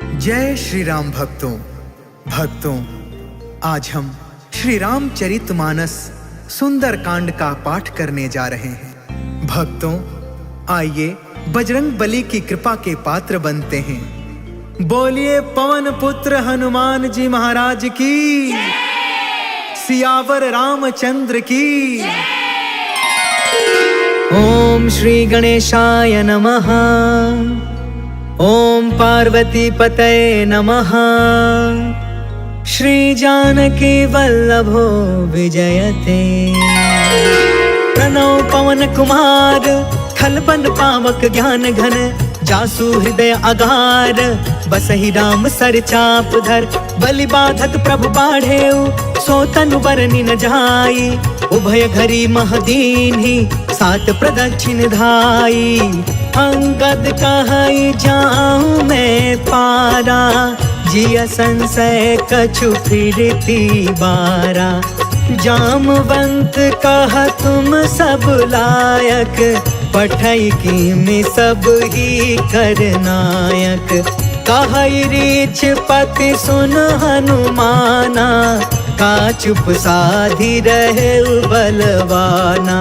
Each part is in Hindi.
जय श्री राम भक्तों, आज हम श्री रामचरितमानस सुंदर कांड का पाठ करने जा रहे हैं। भक्तों, आइए बजरंग बली की कृपा के पात्र बनते हैं। बोलिए पवन पुत्र हनुमान जी महाराज की, सियावर रामचंद्र की। ओम श्री गणेशाय नमः। ओम पार्वती पतये नमः। श्री जानकी वल्लभो विजयते। प्रणव पवन कुमार, खलबन पावक ज्ञान घन, जासु हृदय अगार, बसहि राम सर चाप धर। बलि बाधक प्रभु बाढ़ेउ, सो तनु बरनि न जाई। उभय घरी महदीन्हि, सात प्रदक्षिण धाई। अंगद कहई जाऊं मैं पारा, जिया संशय कछु फिरती बारा। जामवंत कह तुम सब लायक, पठई की में सब ही करनायक। कहई रीछ पति सुन हनुमाना, का चुप साधी रहे बलवाना।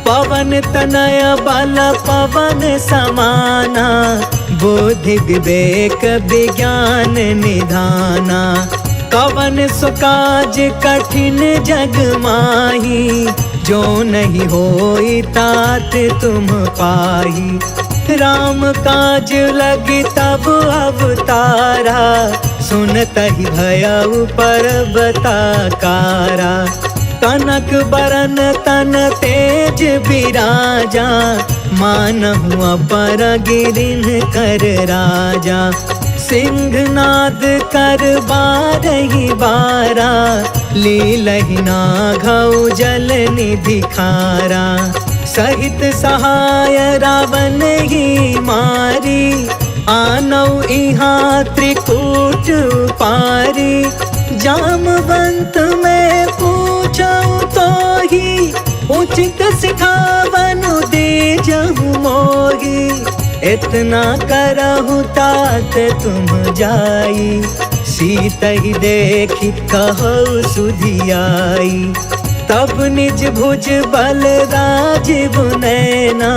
पवन तनय बल पवन समाना, बुद्धि विवेक विज्ञान निधाना। कवन सुकाज कठिन जग माही, जो नहीं होई तात तुम पाही। राम काज लगी तब अवतारा, सुनतहि भयउ पर्वताकारा। कनक बरन तन तेज बिराजा, मानहु अपर गिरिन कर राजा। सिंहनाद कर बारहि बारा, लीलहि नाघउ जल निधि खारा। सहित सहाय रावण ही मारी, आनौ इहाँ त्रिकूट पारी। जामवंत में पूछऊं तो ही, उचित सिखावनु दीजहु मोही। इतना करहु तात तुम जाई, सीतहि देखी कहु सुधियाई। तब निज भुज बल राजीव नैना,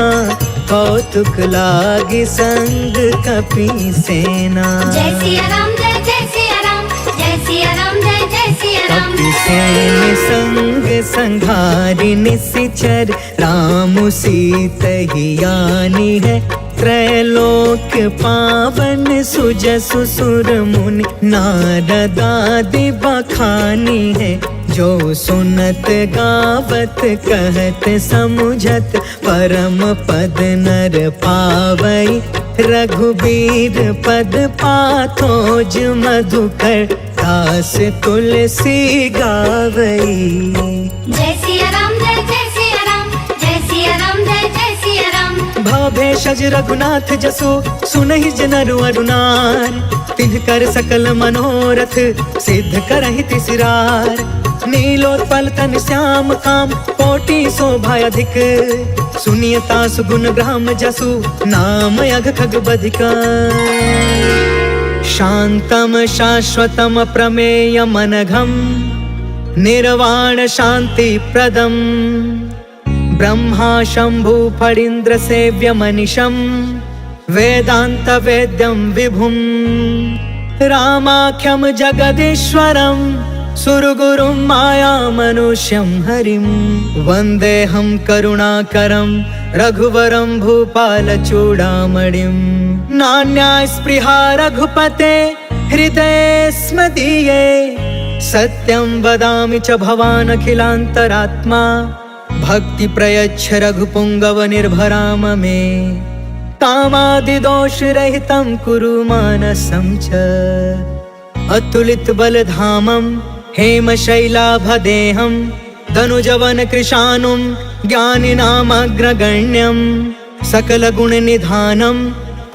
कौतुक लागी संग कपि सेना। जय सिया राम, जय जय सिया राम, जय सिया राम, जय जय सिया राम। कपि सेन संग संघारि निशिचर, राम सीतहि आनी है। त्रैलोक पावन सुजसु सुर मुनि, नारद आदि बखानी है। जो सुनत गावत कहत समुझत, परम पद नर पावई। रघुबीर पद पाथोज मधुकर, दास तुलसी गावई। जय सिया राम, जय जय सिया राम, जय सिया राम, जय जय सिया राम। भवभेषज रघुनाथ जसु, सुनहि जनरु अरुनार। तिनकर सकल मनोरथ, सिद्ध करहि तिसरार। नीलोत्पल तन श्याम काम, कोटि शोभा अधिक। सुनियता सुगुण ग्राम जसु, नाम अघ खग बधिका। शांतम शाश्वतम प्रमेय मनघम, निर्वाण शांति प्रदम। ब्रह्मा शंभु फणीन्द्र सेव्य मनिषम, वेदांत वेद्यम विभुम। रामाख्यम जगदीश्वरम, सुरगुरुम माया मनुष्यम हरिम। वंदेहम करुणाकरम, रघुवरम भूपाल चूड़ामणिम। नान्या स्पृहा रघुपते, हृदये स्म दीये। सत्यं वदामि च भवान् अखिलान्तरात्मा, भक्ति प्रयच्छ रघुपुंगव निर्भराम मे। कामादि दोष रहितं कुरु मानसं च, अतुलित बलधामं हेम शैलाभदेहं। धनुजवन कृशानुं ज्ञानिनामग्रगण्यं, सकल गुण निधानं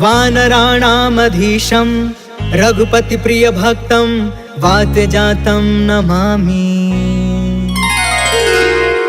वानराणामधीशं। रघुपति प्रिय भक्तं वातजातं नमामि।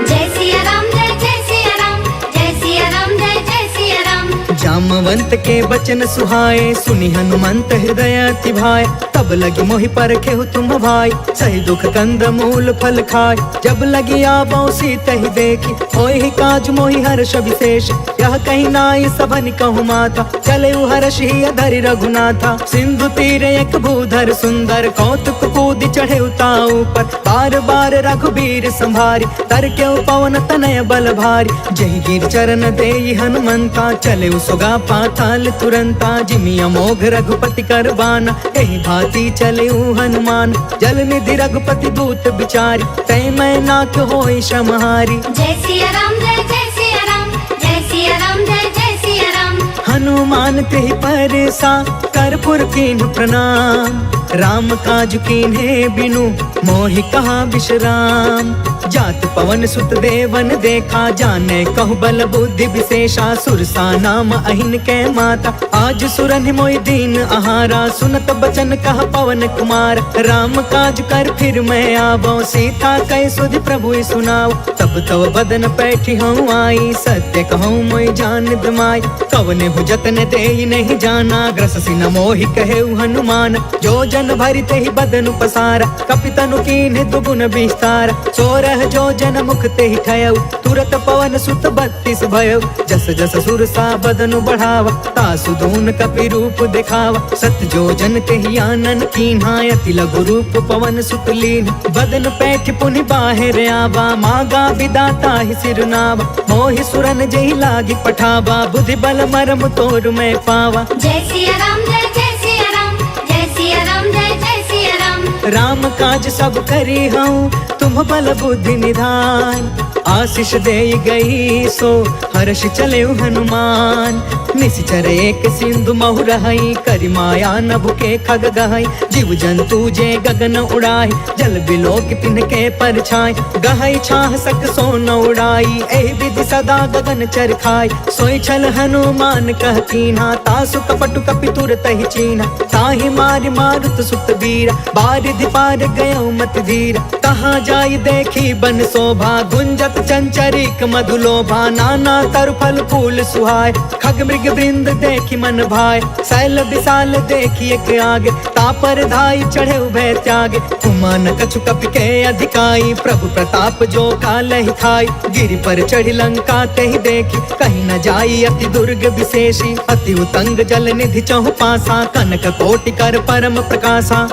जय सिया राम, जय जय सिया राम, जय सिया राम, जय जय सिया राम। जामवंत के बचन सुहाए, सुनि हनुमंत हृदय अति भाए। तब लगी मोहि परखे तुम भाई, सही दुख कंद मूल फल खाए। जब लगी आवो सीता ही देखी, होय ही काज मोहि हर्ष विशेष। यह कहीं नाई सबन कहु माता, चले हर्ष ही धरि रघुनाथा। सिंधु तीर एक भूधर सुंदर, कौतुक कूद चढ़े उताऊ पर। बार बार रघुबीर संभारी, तर के पवन तनय बल भारी। जय गिर चरण देई हनुमंता, चले सुगा पाताल तुरंता। जिमि अमोघ रघुपति कर बाना, एहि भांति चले हनुमान। जल निधि रघुपति दूत बिचारी, तै मैं नाक होई श्रमहारी। जय सिया राम जय जय सिया राम, जय सिया राम जय जय सिया राम। हनुमान तेहि परसा, कर्पूर कीन्ह प्रणाम। राम काज कीन्हे बिनु, मोहि कहा विश्राम। जात पवन सुत देवन देखा, जाने कहु बल बुद्धि विशेषा। सुरसा नाम अहिन के माता, आज सुरन मोहि दीन आहारा। सुनत बचन कह पवन कुमार, राम काज कर फिर मैं आवो। सीता कह सुधि प्रभु सुनाओ, तब तव बदन पैठी हूँ आई। सत्य कहूँ मोहि जान दमाई, कवने हु जतन देई नहीं जाना। ग्रससि न मोहि कहे हनुमान, जो जन भरि तेहि बदन पसारा। कपितनु कीन्ह दुगुन विस्तार, सोरह जो जन मुख तेहि ठयउ। तुरत पवन सुत 32 भयउ, जस जस सुरसा बदनु बढ़ावा। तासु दून कपि रूप दिखावा, सत जो जन तेहि आनन कीन्हा। अति लघु रूप पवन सुत लीन, बदन पैठ पुनि बाहिर आवा। मागा विदाता ही सिरनावा, मोहि सुरन जेहि लागी पठावा। बुद्धि बल मरम तोर मैं पावा। जय सिया राम जय जय सिया राम, जय सिया राम जय जय सिया राम। राम काज सब करी हूँ, तुम बल बुद्धि निधान। आशीष दे गई सो, हर्ष चले हनुमान। निश्चर एक सिंधु महु रहई, करि माया नभ के खग गहई। जीव जंतु जे गगन उड़ाई, जल बिलोक तिनके परछाई। गहई छाह सक सोन उड़ाई, एहि विधि सदा गगन चर खाई। सोई छल हनुमान कह कीन्हा, तासु कपटु कपि तुरत ही चीन्हा। ताहि मारि मारुत सुत वीरा, बारिधि पार गयो मत धीरा। तहाँ जाई देखी बन शोभा, गुंजत चंचरिक मधुलोभा। नाना तरु फल फूल सुहाय, खग मृग वृंद देखी मन भाय। शैल विशाल देखी एक आगे, तापर धाई चढ़े उभय त्यागे। उमान कछु कपि के अधिकाई, प्रभु प्रताप जो कालहि खाई। गिरि पर चढ़ी लंका तेहि देखी, कहीं न जाई अति दुर्ग विशेषी। अति उतंग जल निधि चहु पासा, कनक कोटि कर परम प्रकाशा।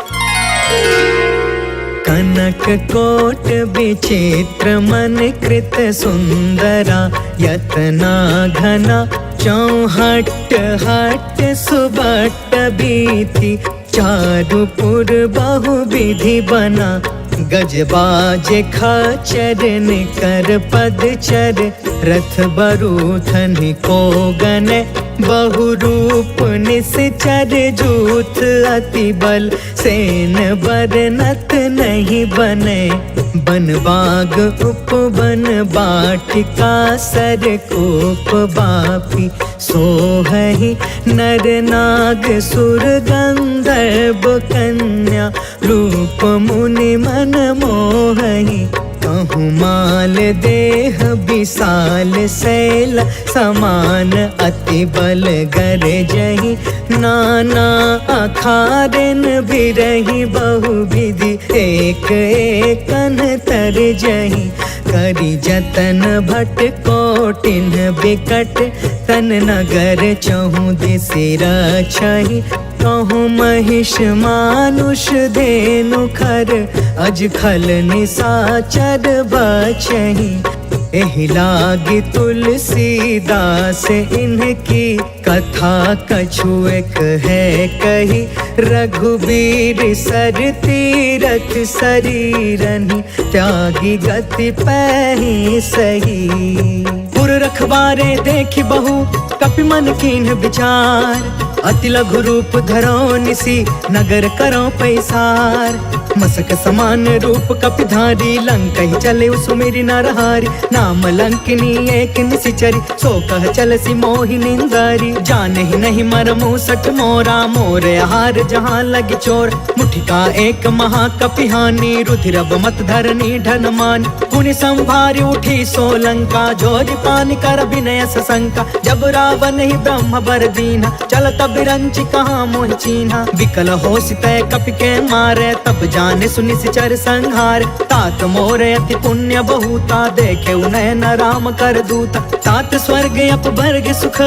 कनक कोट विचित्र मन कृत सुंदरा। यतना घना चौहट हट सुबट बीती। चारु पुर बहु विधि बना, गजबाज खचर निकर पदचर। रथ बरूथन को गन, बहु रूप निश्चर। जूथ अति बल, सेन बरनत नहीं बने। बन बाग उपवन बाटिका, सर कोप बापी। सोहहि नर नाग सुर गंधर्व कन्या। रूप मुनि मन मोहहि, कहूँ माल देह विशाल। शैल समान अति बल गरजहि, नाना अखारन बिरहि। बहु विधि एक एकन तरजहि। करि जतन भट कोटिन बिकट, तन नगर चहु दिसि रक्षहि। कहूँ महिष मानुष धेनु खर, अज खल निसाचर बचहि। एहि लागी तुलसीदास इनकी, कथा कछु एक है कही। रघुबीर सर तीरथ शरीरनि, त्यागी गति पैहि सही। पुर रखवारे देखी बहु, कपि मन कीन्ह विचार। अति लघु रूप धरो निसी, नगर करो पैसार। मसक समान रूप कपिधारी, लंकहि चले सुमिरि नरहारी। नाम लंकिनी एक निशिचरी, सो कह चलसी मोहि निंदारी। जानहि नहीं मरमु सठ मोरा, मोर आहार जहाँ लगी चोर। मुठिका एक महाकपिहानी, रुधिरब मत धरनी ढन मानी। पुनि संभारी उठी सो लंका, जोरि पानि कर विनय सशंका। जब रावण ही ब्रह्म बर दीना, चलत बिरंची कहाँ मोहि चीन्हा। विकल हो सितय कपि के मारे, तब जाने सुनि सिचर संहार। तात मोरे अति पुण्य बहुता, देखे नयन राम कर दूता। तात स्वर्ग अपवर्ग सुख,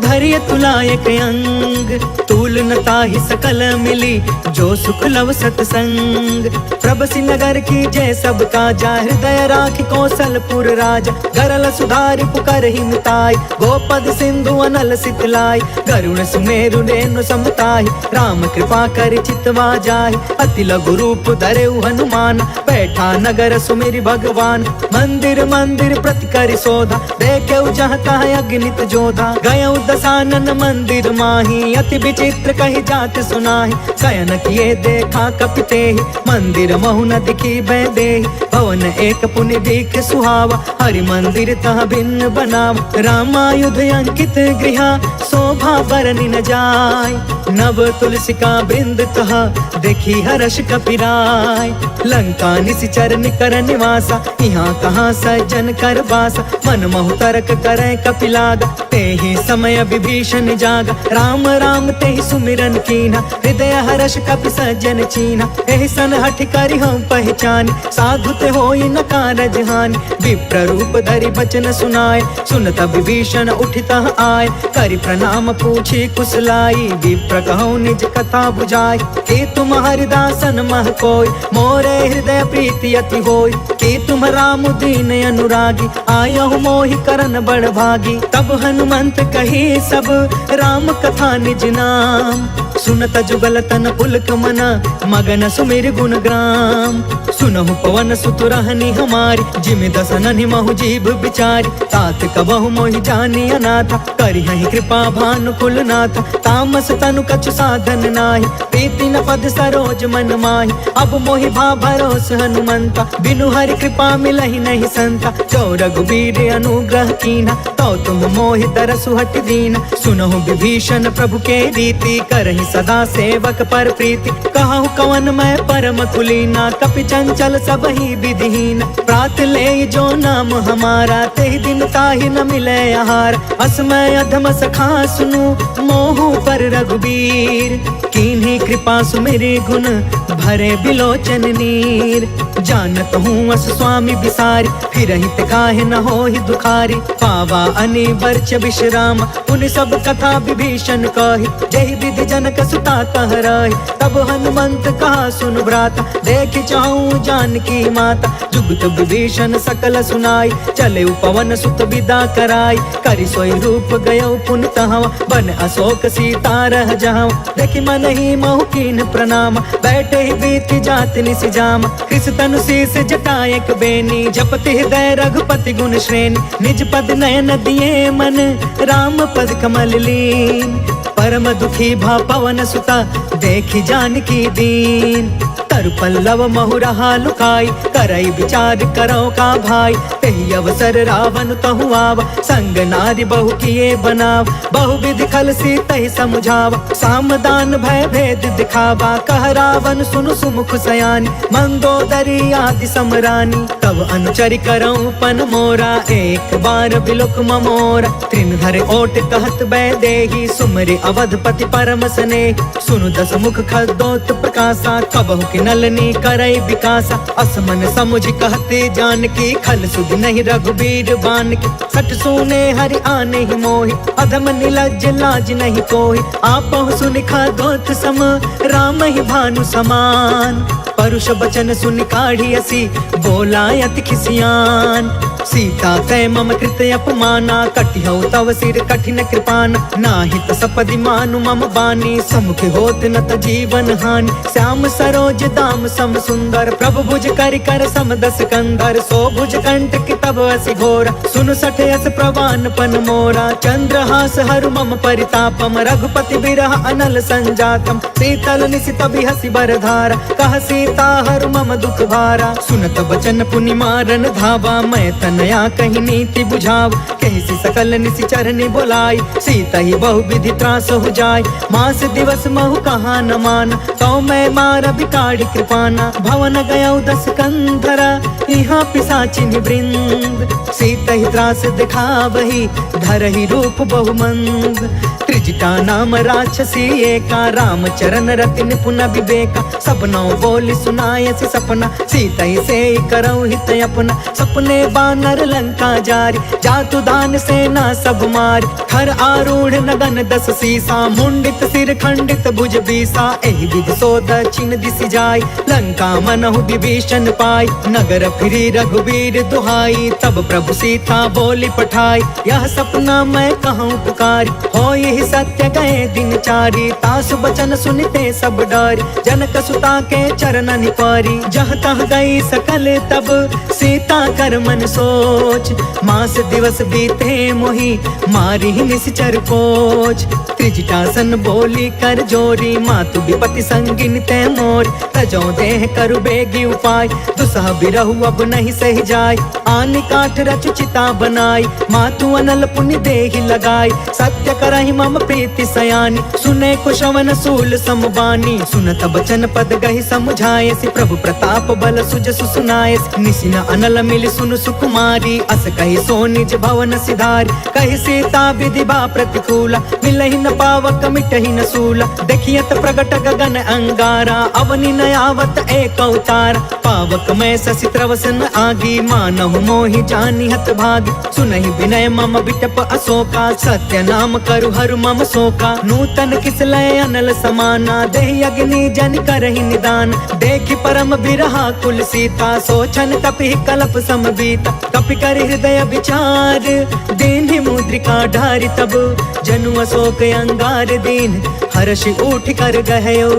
धरिय तुलायक अंग। तूल न ताहि सकल मिली, जो सुख लव सतसंग। प्रभसि नगर की जय सब काजा, हृदय राखि कौशलपुर राजा। गरल सुधारि पुकर ही मिताई, गोपद सिंधु अनल सितलाई। गरुण सुमेरु रेणु समताहि, राम कृपा कर चितवा जाहि। अति लघु रूप धरेउ हनुमान, बैठा नगर सुमिरि भगवान। मंदिर मंदिर प्रति करि शोधा, देखेउ जहाँ तहाँ अगणित जोधा। गयउ दसानन मंदिर माही, अति विचित्र कहि जात सुनाहि। शयन किए देखा कपि तेहि, मंदिर महु न दिखी भय देहि। भवन एक पुनि दीख सुहावा, हरि मंदिर तह भिन्न बनावा। रामायुध अंकित गृहा, शोभा बरनि न जाय। नव तुलसिका बृंद तह, देखी हर्ष कपिराय। लंका निशिचर निकर निवासा, यहाँ कहाँ सज्जन कर बासा। मन महु तर्क करे कपिलागा, तेहि समय विभीषण जागा। राम राम तेहि सुमिरन कीन्हा, हृदय हर्ष कपि सज्जन चीन्हा। एहि सन हठि करि हम पहचानी, साधु ते होई न कारज हानि। विप्र रूप धरि बचन सुनाय, सुनत विभीषण उठितः आय। करि प्रणाम पूछी कुशलाई, विप्र कहूँ निज कथा बुझाय। कि तुम हरिदासन मह कोय, मोरे हृदय प्रीति अति होय। कि तुम राम दीन अनुरागी, आयहु मोहि करन बड़ भागी। तब हनुमंत कही सब, राम कथा निज नाम। सुनत जुगल तन पुलक मना, मगन सुमिर गुण ग्राम। सुनहु पवन सुत रहनी हमारी, जिमि दसननि महु जीभ बिचारी। तात कबहु मोहि जानी अनाथा, करिहहि कृपा भानु कुलनाथ। तामस तनु कछु साधन नाही, प्रीति न पद सरोज मन माही। अब मोहि भा भरोस हनुमंता, बिनु हरि कृपा मिलहि नहीं संता। जो रघुबीर अनुग्रह कीन्हा, तो तुम मोहि दरसु हट दीना। सुनहु विभीषण प्रभु के रीति, करहि सदा सेवक पर प्रीति। कहु कवन मैं परम कुलीना, कपि चंचल सब ही विधिहीन। प्रात ले जो नाम हमारा, तेहि दिन ताहि न मिले आहार। असमय अधम सखा सुनु, मोहु पर रघुबीर। कीन्ही कृपा सुमिरि गुण, भरे बिलोचन नीर। जानत हूँ अस स्वामी बिसारी, फिरहि ते काहे न होहि दुखारी। पावा अनि वर्ष विश्राम, उन सब कथा विभीषण कही। जहि विधि जनक सुता तह रही, तब हनुमंत कहा सुन भ्राता। देख चाहूँ जानकी माता, जुगत विभीषण सकल सुनाई। चले पवन सुत विदा कराई, करि सोई रूप गयो पुन तहवा। बन अशोक सीता रह जहाँ, देखि मन ही महु कीन्ह प्रणाम। बैठे ही बीत जात निसि जाम, कृष तनु शीस जटायक बेनी। जपति हृदय रघुपति गुण श्रेणी, निज पद नयन दिए मन, राम पद कमल लीन। परम दुखी भा पवन सुता, देखि जानकी दीन। तरु पल्लव महु रहा लुकाई, करई विचार करो का भाई। तेहि अवसर रावण तहु आवा, संग नारी बहु किए बनाव। बहु विधि खल सी तहि समुझावा, सामदान भय भेद दिखावा। कह रावण सुनु सुमुख सयानी, मंदोदरी आदि समरानी। तब अनुचरि करऊं पन मोरा, एक बार बिलुक ममोरा। त्रिन धर ओट कहत बै देही, सुमरि अवधपति परम स्नेही। सुनु दस मुख खदोत प्रकाशा, कबहु कि नलनी करई विकासा। असमन समुझ कहते जानकी, खल सुध नहीं रघुबीर बानकी। सठ सुने हरि आने ही मोहि, अधम निलज्ज लाज नहीं कोहि। आपहु सुनि खदोत सम, राम ही भानु समान। परुष बचन सुनि काढ़ी असी, बोला अति खिसियान। सीता कै मम कृत अपमाना, कटिहउ तव सिर कठिन कृपान। नाहित सपदि मानु मम बानी, समुख होत न त जीवन हानि। श्याम सरोज दाम सम सुंदर, प्रभु भुज करि कर सम दस कंधर। सो भुज कंटक तब असि घोरा, सुनु सठ यस प्रवान पन मोरा। चंद्रहास हरु मम परितापम, रघुपति बिरह अनल संजातम। शीतल निशित बिहसि बरधारा, कह सीता हरु मम दुख भारा। सुनत बचन पुनि मारन धावा, मैं तनया कही नीति बुझाव। कहिसि सकल निशिचरनि बोलाई, सीता ही बहु विधि त्रास हो जाय। मास दिवस महु कहा न मान, तो मैं मार बिकाढ़ी ताहि कृपाना भवन गयौ 10 कंधरा यहाँ पिशाचिन वृंद सीता ही त्रास दिखावही धरहि रूप बहुमंद त्रिजटा नाम राक्षसी एका राम चरण रति निपुण विवेका सपनों बोली सुनायसी सपना सीता ही से करौ हित अपना सपने बानर लंका जारी जातु दान सेना सब मारी हर आरूढ़ नगन 10 सीसा मुंडित सिर खंडित भुज बीसा एहि विधि सो दक्षिण दिशि जाय लंका मनहु विभीषण पाई नगर फिरी रघुवीर दुहाई तब प्रभु सीता बोली पठाई यह सपना मैं कहूँ पुकारी हो यही सत्य गए दिन चारी तासु बचन सुनते सब डरी जनक सुता के चरण निपारी जह तह गई सकल तब सीता कर मन सोच मास दिवस बीते मोहि मारी निश्चर कोच त्रिजटासन बोली कर जोरी मातु विपति संगिन ते मोर तजो देह करु बेगी उपाय दुसह बिरहु अब नहीं सही जाय आन काठ रचुचिता बनाई मातु अनल पुण्य देहि लगाई सत्य करहि मम प्रीति सयानी सुने कुशवन सूल समबानी सुनत बचन पद गहि समुझाय सि प्रभु प्रताप बल सुज सुनाय निसिन अनल मिल सुन सुकुमारी अस कहि सो निज भवन सिधारी कहि सीता विधि बा प्रतिकूला मिलहि न पावक मिटहि न सूला देखियत प्रगट गगन अंगारा अवनि न आवत एक अवतार पावक मैं ससि त्रवसन आगी मानहु मोहि जानि हत भागी सुनहि विनय मम विटप अशोका सत्य नाम करु हरु मम शोका नूतन किसलय अनल समाना देहि अग्नि जन करहि निदान देखि परम बिरहा कुल सीता सोचन कपि कलप सम बीता कपि कर हृदय विचार दीन्हि मुद्रिका ढारि तब जनु अशोक अंगार दीन हर्ष उठ कर गहयो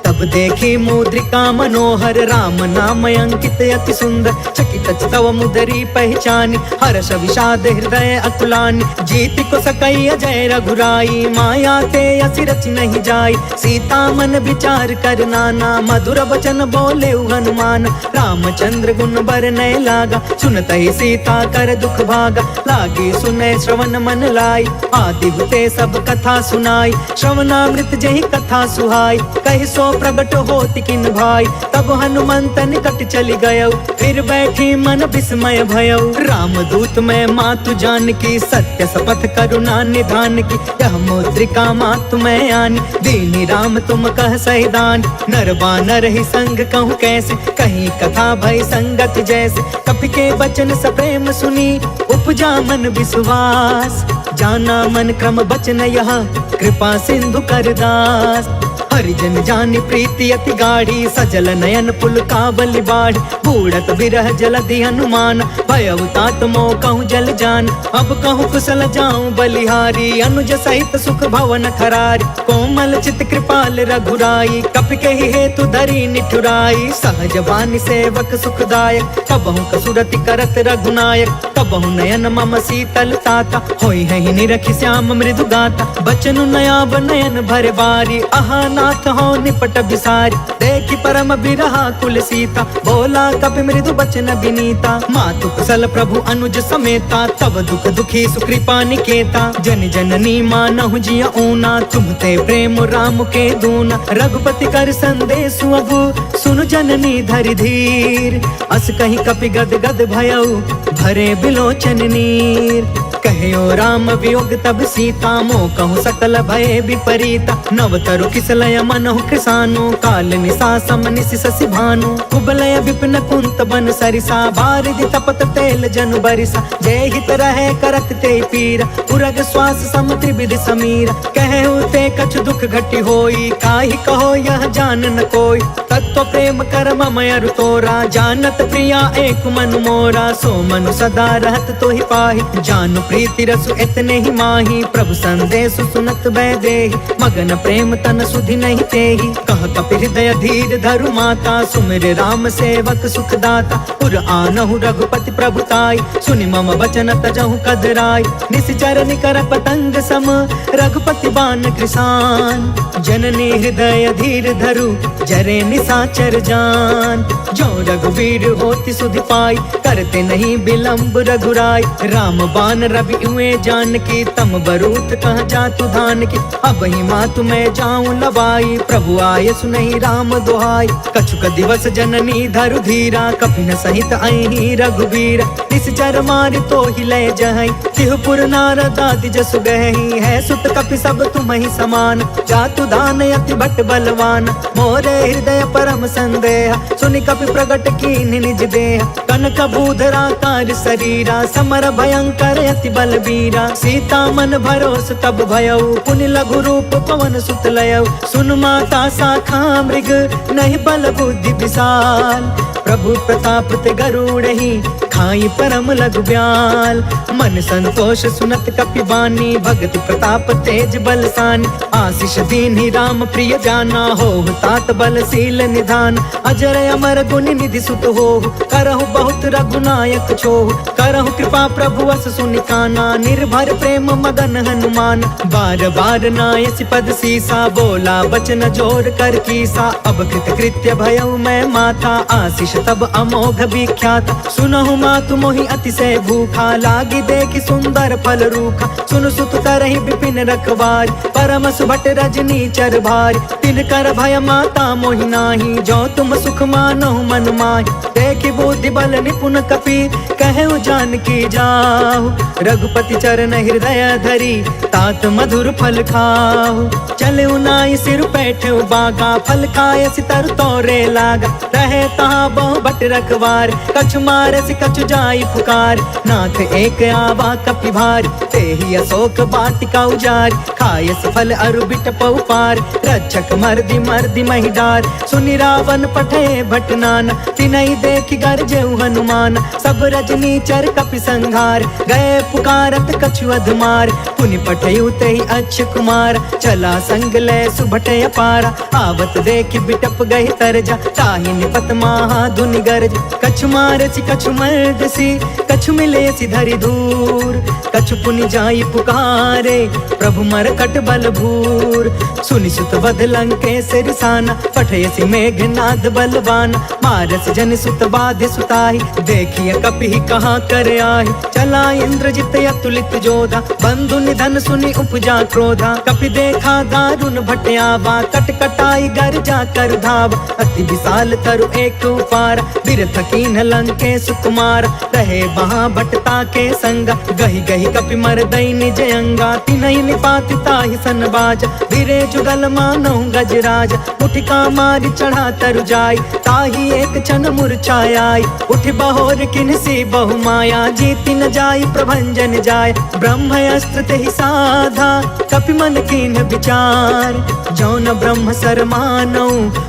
तब देखी मुद्रिका मनोहर राम नाम अंकित अति सुंदर चकित तव मुदरी पहचानी हर्ष विषाद हृदय अकुलानी जीति को सकई अजय रघुराई माया ते असि रच नहीं जाई सीता मन विचार कर नाना मधुर वचन बोले हनुमान रामचंद्र गुण बरनय लागा सुनत ही सीता कर दुख भागा लागी सुने श्रवण मन लाई आदि हुते सब कथा सुनाई श्रवणामृत जही कथा सुहाई कहि सो प्रगट होति किन भाई तब हनुमंत निकट चली गयो फिर बैठी मन विस्मय भयो रामदूत मैं मातु जान की सत्य शपथ करुणा निधान की यह मुद्रिका मातु मैं आनी दीनी राम तुम कह सहिदान नर बानर ही संग कहूँ कैसे कहीं कथा भई संगत जैसे कपि के बचन सप्रेम सुनी उपजा मन विश्वास जाना मन क्रम बचन यह कृपा सिंधु करदास हरिजन जानी प्रीति अति गाढ़ी सजल नयन पुल काबली बाढ़ बूढ़त बिरह जलधि हनुमान भयउ तात मोह कहूँ जल जान अब कहूँ कुशल जाऊं बलिहारी अनुज सहित सुख भवन खरारी कोमल चित कृपाल रघुराई कपि के हेतु धरी निठुराई सहज वाणी सेवक सुखदायक कबहु कसुरति करत रघुनायक कबहु नयन मम शीतल ताता होई है निरखि श्याम मृदु गाता बचनु नयाब नयन भर बारी आहा नाथ हो निपट बिसारी देखि परम बिरहा कुल सीता बोला कपि मृदु बचन विनीता मातु कुशल प्रभु अनुज समेता तब दुख दुखी सुकृपा निकेता जन जननी मानहु जिया ऊना तुम ते प्रेम राम के दूना रघुपति कर संदेश अबु सुनु जननी धरि धीर अस कहीं कपि गद गद भयउ भरे बिलोचन नीर कहो राम वियोग तब सीता मोह कहूँ सकल भय विपरीता नवतरु किसलय मनहु कृसानु काल निशा सम निशि शशि भानु कुबलय विपिन कुंत बन सरिसा बारिधि तपत तेल जनु बरिसा जय हित रहे करत ते पीरा उरग श्वास सम त्रिविधि समीरा कहु ते कछु दुख घटी होई काहि कहो यह जान न कोई तत्व प्रेम कर ममयरु तोरा जानत प्रिया एक मनु मोरा सो मनु सदा रहत तो ही पाहि जानु प्रीति रसु इतने ही माही प्रभु संदेश सुनत बैदेहि मगन प्रेम तन सुधि नहीं तेहि कह कपि हृदय धीर धरु माता सुमिर राम सेवक सुखदाता पुर आनहु रघुपति प्रभुताई सुनि मम वचन तजहु कदराई निश्चर निकर पतंग सम रघुपति बान कृसान जननी हृदय धीर धरु जरे निस निशाचर जान। जो रघुवीर होती सुधि पाई, करते नहीं विलंब रघुराई। राम बान रवि हुए जान की, तम बरूत कह जातु धान की। अब ही मातु मैं जाऊं लवाई, प्रभु आय सुनहि राम दुहाई। कछुक दिवस जननी धरु धीरा, कपिन सहित अहि रघुवीर। निश्चर मारि तो ही लय जहई, तिहुपुर नारद आदि जसु गहई। है सुत कपि सब तुम्हि समान, जातु दान अति भट बलवान। मोरे हृदय परम संदेह, सुनि कपि प्रगट कीन्हि निज देह। कनक बूधरा कार शरीरा, समर भयंकर अति बलबीरा। सीता मन भरोस तब भयउ, पुनि लघु रूप पवन सुत लयउ। सुन माता शाखा मृग, नहीं बल बुद्धि विशाल। प्रभु प्रताप ते गरुड़हि, खाई परम लघु ब्याल। मन संतोष सुनत कपि बानी, भगति प्रताप तेज बलसानी। आशीष दीन्हि राम प्रिय जाना, होहु तात बलशील निधान। अजर अमर गुण निधि सुत होहु, करहु बहुत रघुनायक छोहु। करहु कृपा प्रभु अस सुनि काना, निर्भर प्रेम मदन हनुमान। बार बार नायसि पद सीसा, बोला बचन जोर कर कीसा। अब कृत कृत्य भयउ मैं माता, आशीष तब अमोघ विख्यात। सुनहु मातु मोहि अतिशय भूखा, लागी देखि सुंदर फल रूखा। सुन सुत करहि विपिन रखवार, परम सुभट रजनी चर भार। तिन कर भय माता मोहि नाही, जो तुम सुख मानहु मन माहि। देखि बुद्धि बल निपुण कपि, कहु जानकी जाहु। रघुपति चरण हृदय धरी, तात मधुर फल खाहु। चलउ नाई सिर बैठउ बागा, फल खाय सितर तोरे लागा। रहे तहाँ बहु भट रखवार, कछु मारसि कछु जाई पुकार। नाथ एक आवा कपि भार, तेहि अशोक वाटिका उजारि। खायसि फल अरु बिटपउ पार, रक्षक मर्दि मर्दि महि डार। सुनि रावण पठे भट नाना, तिनहि देखि गरजेउ हनुमान। सब रजनी चर कपि संघार, गए पुकारत कछु अधमार। पुनि पठेउ तेहि अक्ष कुमार, चला संग लय सुभट अपारा। आवत देखि बिटप गहि तरजा, ताहि निपत महा धुनि गरज। कछु मारसि कछु मर्दसि, कछु मिलेसि धरि धूर। कछु पुनि जाई पुकारे, प्रभु मरकट बल भूर। सुनि सुत वध लंकेश रिसाना, पठयसि मेघनाद बलवान। मारस जन सुत बाधि सुताहि, देखिय कपि कहाँ कर आहि। चला इंद्रजित अतुलित जोधा, बंधु निधन सुनि उपजा क्रोधा। कपि देखा दारुण भट आवा, कट कटाई गर जा कर धावा। अति विशाल तरु एक उपार, बिरथ कीन्ह लंकेश कुमार। रहे वहाँ भटता के संगा, गहि गहि कपि मरदई निज अंगा। तिनहि निपाति ताहि सन बाजा, धीरे जुगल मानहु गजराज। उठिका मारि चढ़ा तरु जाई, ताहि एक क्षण मूर्छाई। उठि बहोर किन्हसी बहु माया, जीति न जाई प्रभंजन जाय। ब्रह्म अस्त्र तेहि साधा, कपि मन कीन्ह विचार। जौन ब्रह्म सर मानौ,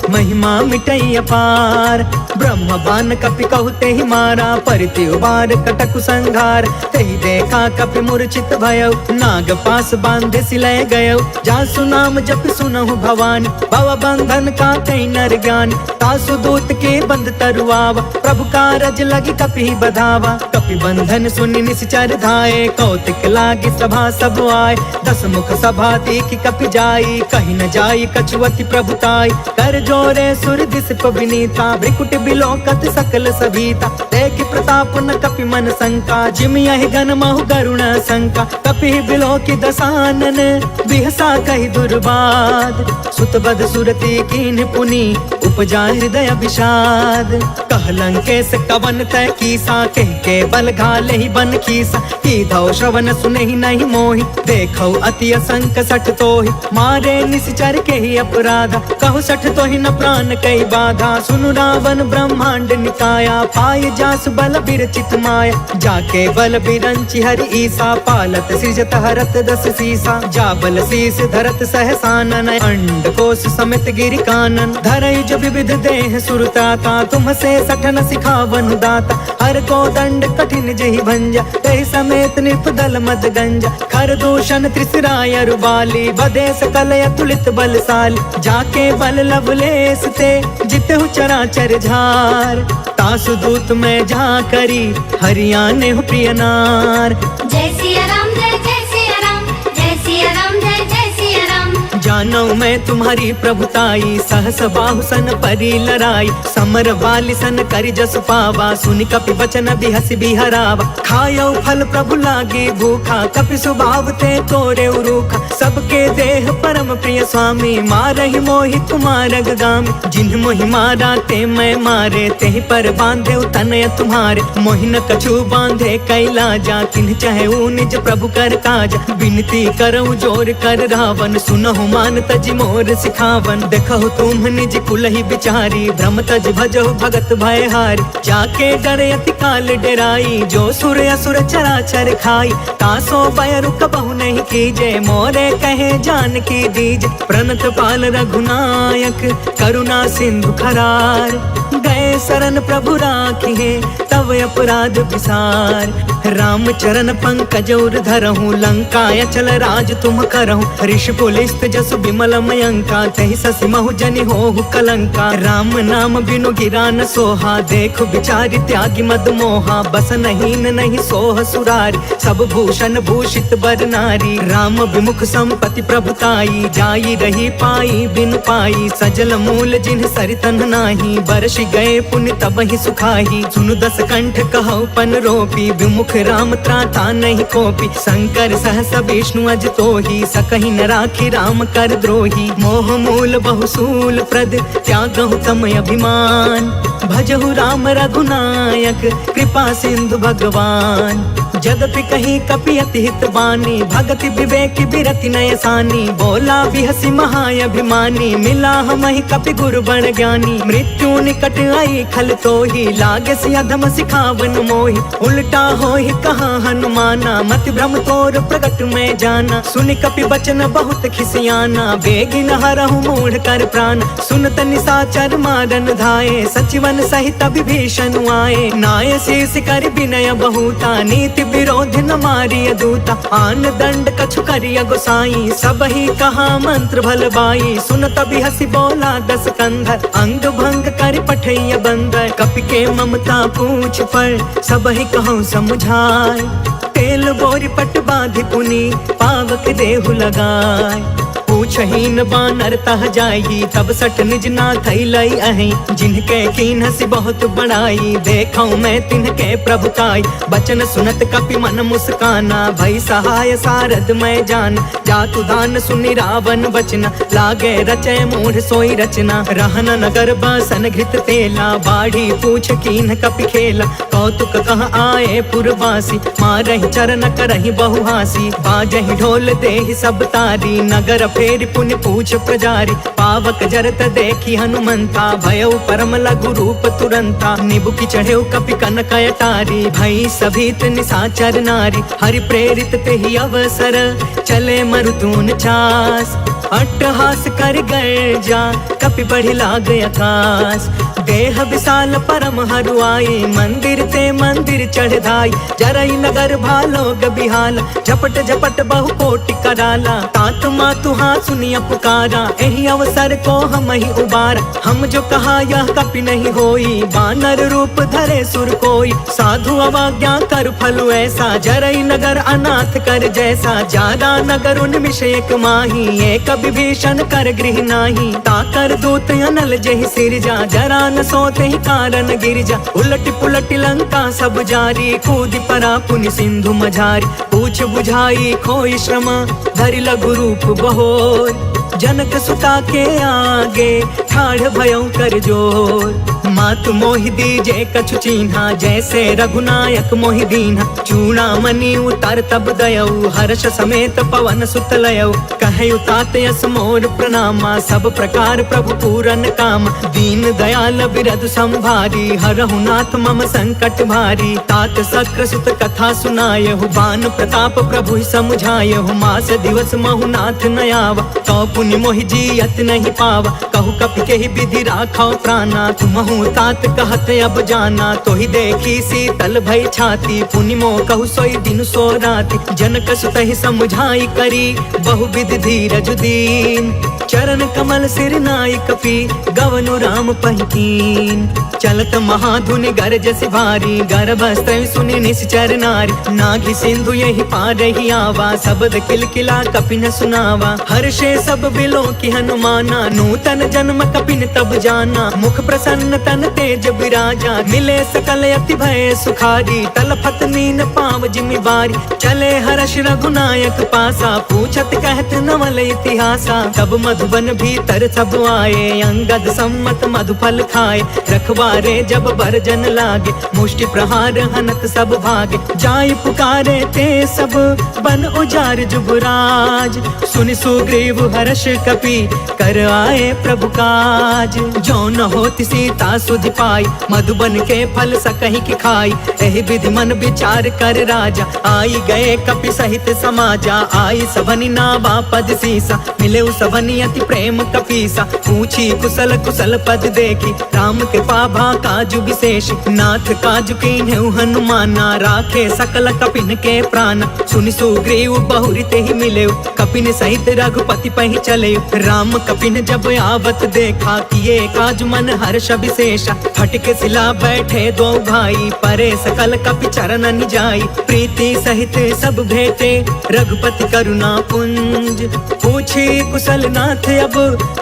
महिमा मिटई अपार। ब्रह्म बान कपि कहु तेहि मारा, परिति उबार कटकु संघार। तेहि देखा कपि मूर्छित भयउ, नाग पास बांधे सिलय गयउ। जासु नाम जपि सुनहु भवानी, भव बंधन काटै नर ज्ञानी। तासु दूत के बंध तरुआवा, प्रभु कारज लगी कपि बधावा। कपि बंधन सुनि निश्चर धाये, कौतिक लागी सभा सब आए। दस मुख सभा देखि कपि जाई, कहि न जाई कछु अति प्रभुताई। कर जोरे सुर दिस विनीता, भ्रिकुट बिलोकत सकल सभीता। देखि प्रताप न कपि मन शंका, जिमियहि गन महु गरुण शंका। कपि बिलोकि दसानन, बिहसा कहि दुर्बाद। सुतबद सुरति कीन्ह पुनि, उपजा हृदय विषाद। कह लंकेश कवन तय कीसा, कह के बल घाले ही बन खीसा। कीधौ श्रवण सुनहि नहीं मोहि, देखौ अति असंक सठ तोहि। मारे निश्चर के ही अपराधा, कहु सठ तोहि न प्राण कई बाधा। सुनु रावण ब्रह्मांड निकाया, पाय जासु बल बिरचित माया। जाके बल बिरंचि हरि ईसा, पालत सृजत हरत दस सीसा। जा बल शीस धरत सहसानन, अंड कोश समेत गिरि कानन। धरई जो विविध देह सुरताता, तुम से सठन सिखावन दाता। हर को दंड कठिन जहि भंजा, तहि समेत निर्पदल मद गंजा। खर दूषण त्रिसराय रुबाली, बधे सकल अतुलित बलशाली। जाके बल लवलेस ते, जितहु चराचर झार। तासु दूत में जा करी, हरियाणे हो प्रिय नार। जय सिया राम, जय जय सिया राम, जय सिया राम, जय जय सिया राम। जानो मैं तुम्हारी प्रभुताई, सहस बाहु सन परी लराई, समर वाली सन करि जसु पावा, सुनि कपि वचन बिहसि बिहरावा। खायो फल प्रभु लागे भूखा, कपि स्वभाव ते तोरे रूखा, सबके देह परम प्रिय स्वामी, मारहि मोहि कुमारग गामी। जिन्ह मोहि मारा ते मैं मारे, तेहि पर बांधे तनय तुम्हारे, मोहि न कछु बांधे कैलाजा, तिन्ह चाहे निज प्रभु कर काज। विनती करऊँ जोर कर रावण, सुनहु मान तज मोर सिखावन। देखहु तुम निज कुलहि बिचारी, भ्रम तज भजहु भगत भयहारी। जाके डरे अति काल डराई, जो सुर असुर चराचर खाई। तासो भय रुक बहु नहीं कीजे, मोरे कहे जानकी दीज। प्रणत पाल रघुनायक, करुणा सिंधु खरार, गए शरण प्रभु राखिए, तब अपराध विसार। राम चरण पंकज उर धरहूँ, लंका अचल राज तुम करहूँ। ऋषि पुलिस्त जस विमल मयंका, तहि ससि महु जनि होहु कलंका। राम नाम बिनु गिरा न सोहा, देखु बिचारी त्यागी मद मोहा। बस नहीं सोह सुरारी, सब भूषण भूषित बर नारी। राम विमुख संपत्ति प्रभुताई, जाई रही पाई बिनु पाई। सजल मूल जिन्ह सरितन नाही, बरसि गए पुण्य तब ही सुखाही। सुनु दस कंठ कहु पन रोपी, विमुख राम त्राता नहीं कोपी। शंकर सहस विष्णु अज तोही, सकहि न राखी राम कर द्रोही। मोह मूल बहुसूल प्रद, त्यागहु तम अभिमान। भजहु राम रघुनायक, कृपा सिंधु भगवान। जदपि कहीं कपि अति हित बानी, भगति विवेक बिरति नय सानी। बोला बिहसि महाअभिमानी, मिला हमहि कपि गुरु बड़ ज्ञानी। मृत्यु निकट आई खल तोही, लागे सि अधम सिखावन मोहि। उल्टा होहि कहा हनुमाना, मति भ्रम तोर प्रगट में जाना। सुनि कपि बचन बहुत खिसियाना, बेगिन हरहु मूढ़ कर प्राण। सुनत निशाचर मारन धाये, सचिवन सहित विभीषण आए। नाय शीस कर विनय बहुता, नीति विरोध न मारिय दूता। आन दंड कछु करिय गोसाई, सब ही कहा मंत्र भल बाई। सुनत बिहसि बोला दस कंधर, अंग भंग कर पठैय बंदर। कपि के ममता पूछ पर, सब ही कहूँ समझाय। तेल बोरी पट बांधि पुनि, पावक देहु लगाय। पूछहीन बानर तह जाई, तब सठ निज नाथ लई अहि। जिनके कीन्हसि बहुत बड़ाई, देखऊँ मैं तिनके प्रभुताई। बचन सुनत कपि मन मुस्काना, भई सहाय सारद मैं जान। जातु दान सुनि रावण बचना, लागे रचय मूढ़ सोई रचना। रहन नगर बसन घृत तेला, बाढ़ी पूछ कीन्ह कपि खेला। कौतुक कह आए पुरवासी, मारहि चरण करहि बहुहासी। बाजहि ढोल देहि सब तारी, नगर फेर पुण्य पूछ प्रजारी। पावक जरत देखी हनुमंता, भयउ परम लघु रूप तुरंता। निबुकि चढ़ेउ कपि कनक अटारी, भई सभीत निशाचर नारी। हरि प्रेरित तेहि अवसर, चले मरुतून चास। अट्टहास कर गर्जा, कपि बढ़ि लाग आकाश। देह विशाल परम हरुआई, मंदिर ते मंदिर चढ़ धाई। जरई नगर भालोग बिहाला, झपट झपट बहु कोटि कराला। तात मातु हाँ सुनिया पुकारा, एहि अवसर को हम ही उबारा। हम जो कहा यह कपि नहीं होई, बानर रूप धरे सुर कोई। साधु अवज्ञा कर फल ऐसा, जरई नगर अनाथ कर जैसा। जादा नगर उन्मिष एक माही, एक विभीषण कर गृह नाही। ताकर दूत अनल जहि सिरजा, जरा न सोते ही कारण गिरजा। उलट पुलट लंका सब जारी, कूदि परा पुनि सिंधु मझारी। पूछ बुझाई खोई श्रम, धरि लघु रूप बहोर। जनक सुता के आगे, ठाढ़ भयउ कर जोर। मातु मोहि दीजे कछु चीन्हा, जैसे रघुनायक मोहि दीन्हा। चूड़ामणि उतर तब दयऊ, हर्ष समेत पवन सुत लयऊ। कहयु तात यस मोर प्रणामा, सब प्रकार प्रभु पूरन काम। दीन दयाल बिरधु संभारी, हरहु नाथ मम संकट भारी। तात सक्र सुत कथा सुनायहु, बान प्रताप प्रभु समुझायहु। मास दिवस महु नाथ न आवा, तो पुनि मोहि जियत नहीं पावा। कहु कपि केहि विधि राखौ प्राणा, तुमहु कहूँ तात कहत अब जाना, तो ही देखी शीतल भई छाती। पुनि मोह कहु सोई दिन सो राति, जनक सुत ही समझाई करी, बहुविध धीरज दीन। चरण कमल सिर नाई कपि, गवनु राम पहिकीन। चलत महाधुनि गरज भारी, गर्भस्त्र सुनि निश्चर नारी। नाघि सिंधु यही पार ही आवा, शब्द किलकिला कपिन सुनावा। हर्षे सब बिलो की हनुमाना, नूतन जन्म कपिन तब जाना। मुख प्रसन्न तन तेज विराजा, मिले सकल अति भय सुखारी। तलफत नीन पाव जिमि बारी, चले हर्ष रघुनायक पासा। पूछत कहत नवल इतिहासा, तब मधुबन भीतर सब आए। अंगद सम्मत मधुफल खाए, रखवारे जब बरजन लागे। मुष्टि प्रहार हनत सब भागे, जाय पुकारे ते सब बन उजार जुबराज। सुनि सुग्रीव हर्ष कपि, कर आए प्रभु काज। जो न होति सीता सुधि पाई, मधुबन के फल सकहि की खाई। एहि विधि मन विचार कर राजा, आई गए कपि सहित समाजा। आई सबनि नावा पद सीसा, मिले सबनि अति प्रेम कपीसा। पूछी कुशल कुशल पद देखी, राम के पाभा काजु विशेष। नाथ काजु कीन्हु हनुमाना, राखे सकल कपिन के प्राण। सुनि सुग्रीव बहुरी ते ही मिले, कपिन सहित रघुपति पहि चले। राम कपिन जब आवत देखा, किए काज मन हर्ष विशेषा। फटके सिला बैठे दो भाई, परे सकल कपि चरण जाई। प्रीति सहित सब भेटे, रघुपति करुणा पुंज। पूछी कुशल नाथ अब,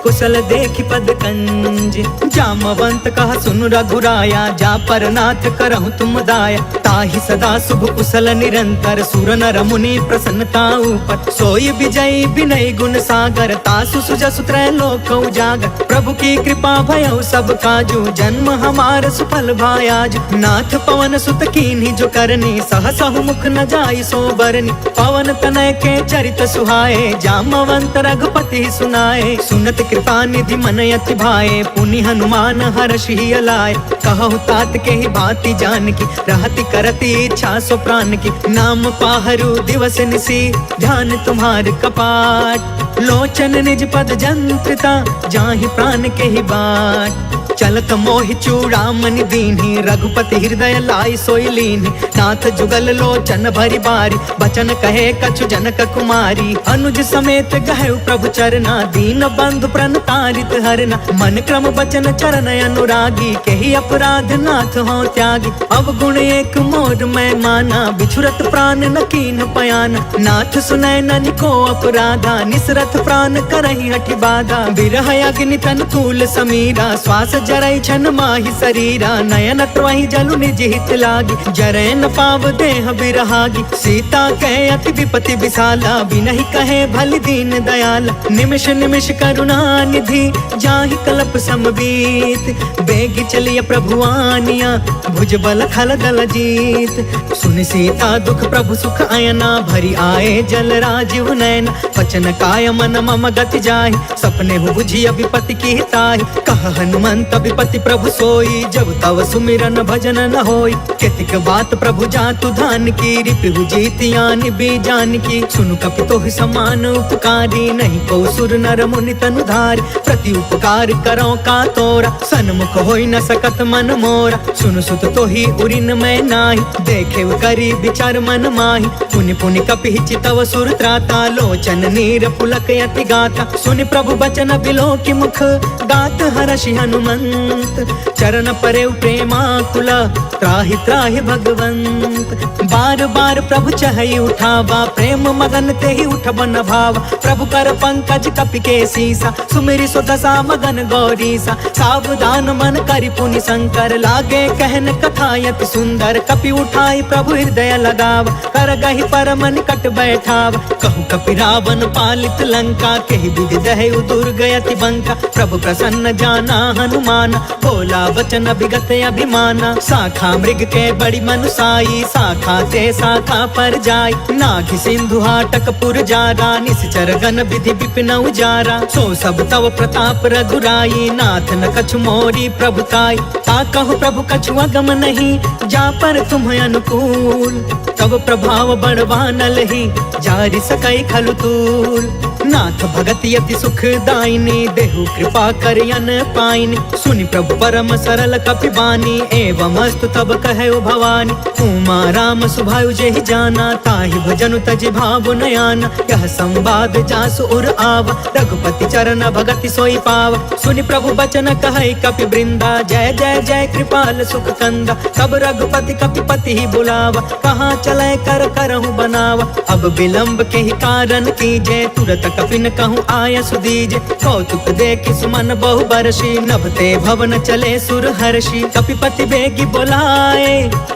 कुशल देखि पद कंज। जामवंत कह सुन रघुराया, जा पर नाथ करहु तुम दाया। ताहि सदा शुभ कुशल निरंतर, सुर नर मुनि प्रसन्नता ऊपर। सोई विजयी विनय गुण सागर, तासु सुजसु त्रैलोक उजागर। प्रभु की कृपा भयउ सब काजू, जन्म हमार सुफल भायाज। नाथ पवन सुत कीन्ही जो करनी, सहसहु मुख न जाई सो बरनी। पवन तनय के चरित सुहाए, जामवंत रघुपति सुनाए। सुनत कृपा निधि मन अति भाए, पुनि हनुमान हर्ष ही अलाय। कहु तात के ही बाती जान की, रहति करती इच्छा सो प्राण की। नाम पाहरु दिवस निसी, ध्यान तुम्हार कपाट। लोचन निज पद जंत्रिता, जाहि प्राण के ही बाट। चलत मोहि चूड़ामणि दीन्ही, रघुपति हृदय लाई सोई लीन्ही। नाथ जुगल लोचन भरी बारी, बचन कहे कछु जनक कुमारी। अनुज समेत गहु प्रभु चरना, दीन बंधु प्रणतारित हरना। मन क्रम बचन चरण अनुरागी, केहि अपराध नाथ हो त्यागी। अवगुण एक मोर मैं माना, बिछुरत प्राण न कीन पयाना। नाथ सुनय ननि को अपराधा, निसरत प्राण करहि हठि बाधा। बिरह अग्नि तन तूल समीरा, श्वास जरई छन माहि शरीरा। नयन त्रहि जलु निज हित लागी, जरै न पाव देह बिरहागी। सीता कहे अति विपति विशाला, बिनहि कहे भलि दीन दयाला। निमिष निमिष करुणा निधि, जाहि कल्प समबीत। बेगी चलिय प्रभु आनिया, भुज बल खल दल जीत। सुनि सीता दुख प्रभु सुख अयना, भरी आए जल राजीव नयन। वचन काय मन मम गति जाहि, सपने हु बुझिय विपति की ताहि। कह हनुमंत विपति प्रभु सोई, जब तव सुमिरन भजन न होई। केतिक बात प्रभु जातु धान की, रिपु जीतियानि बीजान की। सुनु कपि तोहि समान उपकारी, नहीं को सुर नर मुनि तनु धारी। प्रति उपकार करो का तोरा, सन्मुख होई न सकत मन मोरा। सुनु सुत तोहि उरिन मैं नाही, देखे करी विचार मन माही। पुनि पुनि कपि चितव सुर त्राता, लोचन नीर पुलक यति गाता। सुनि प्रभु बचन बिलो की मुख, गात हर्षि हनुमंत। चरण परे प्रेमाकुला, त्राहि त्राहि भगवंत। बार बार प्रभु चहई उठावा, प्रेम मगन ते ही उठब न भावा। प्रभु कर पंकज कपि के सीसा, सुमिरि सो दशा मगन गौरीसा। सावधान मन करि पुनि शंकर, लागे कहन कथा यति सुंदर। कपि उठाई प्रभु हृदय लगावा, कर गहि परम निकट बैठावा। कहु कपि रावण पालित लंका, केहि विधि दहु दुर्ग यति बंका। प्रभु प्रसन्न जाना हनुमाना, बोला वचन विगत अभिमाना। शाखा मृग के बड़ी मनुसाई, शाखा ते शाखा पर जाई। नाघि सिंधु हाटक पुर जारा, निश्चर गण विधि विपिन उजारा। सो सब तव प्रताप रघुराई, नाथ न कछु मोरी प्रभुताई। ता कहु प्रभु कछु अगम नहीं, जा पर तुम अनुकूल। तब प्रभाव बड़वानल ही, जारि सकई खलु तूल। नाथ भगति अति सुखदायिनी देहु कृपा कर अन पाइनी सुनि प्रभु परम सरल कपि बानी एवं अस्तु तब कहु भवानी उमा राम सुभायु जेहि जाना ताहि भजनु तजि भाव नयाना यह संवाद जासु उर आवा रघुपति चरण भगति सोई पावा सुनि प्रभु बचन कहै कपि वृंदा जय जय जय कृपाल सुख कंदा तब रघुपति कपिपति ही बुलावा कहाँ चले कर करहु बनावा अब विलंब के ही कारण कीजे तुरत कपिन कहूँ आय सुदीजे कौतुक देखि सुमन बहु बरसी नभते भवन चले सुर हर्षि कपिपति बेगी बोलाए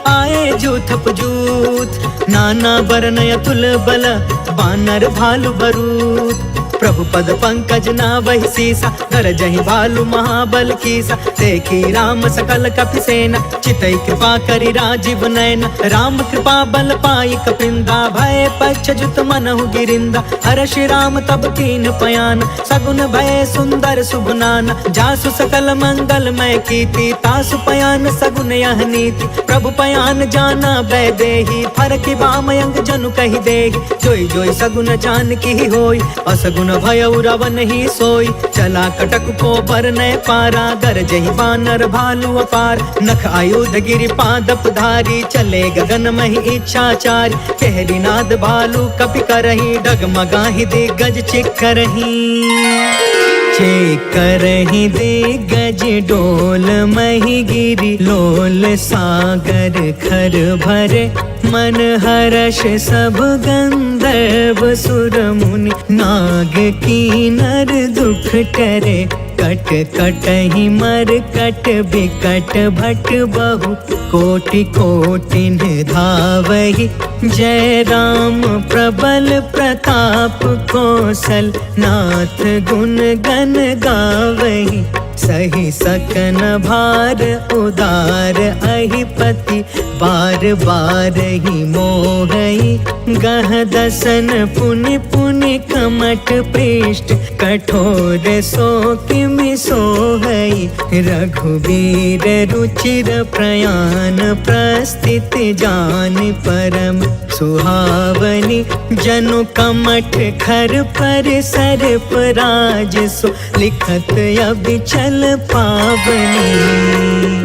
आए जूथप जूथ नाना बरन अतुल बल बानर भालु बरूद प्रभु पद पंकज नावहि सीसा धर जहि भालु महाबल कीसा देखी राम सकल कपि सेना चितई कृपा करि राजीव नयन राम कृपा बल पाई कपिंदा भय पक्ष जुत मनहु गिरिंदा हर्षि राम तब कीन पयान सगुन भय सुंदर सुगुनान जासु सकल मंगलमय कीर्ति तासु पयान सगुन यह नीति प्रभु पयान जाना भय देहि फरकि बामयंग जनु कहि देहि जोई जोई सगुन जान की होई असगुन भय रावण ही सोई चला कटक को बर न पारा गरजहि बानर भालु अपार नख आयुध गिरि पादप धारी चले गगन महि इच्छाचारी कहरी नाद भालु कपि करही डगमगाहि दिग्गज चिक्करही करही दिग्गज डोल मही गिरी लोल सागर खर भरे मन हर्ष सब गंधर्व सुर मुनि नाग कीनर दुख टरे कट कटहि मर कट बिकट भट बहु कोटि कोटिन धावहि जय राम प्रबल प्रताप कौशल नाथ गुण गण गावहि सही सकन भार उदार अहिपति बार बार ही मोहई गह दसन पुनि पुनि कमट पृष्ठ कठोर सो किमि सोहई रघुवीर रुचिर प्रयाण प्रस्थित जान परम सुहावनी जनु कमठ खर पर सर्प राज सो लिखत अबिचल पावनी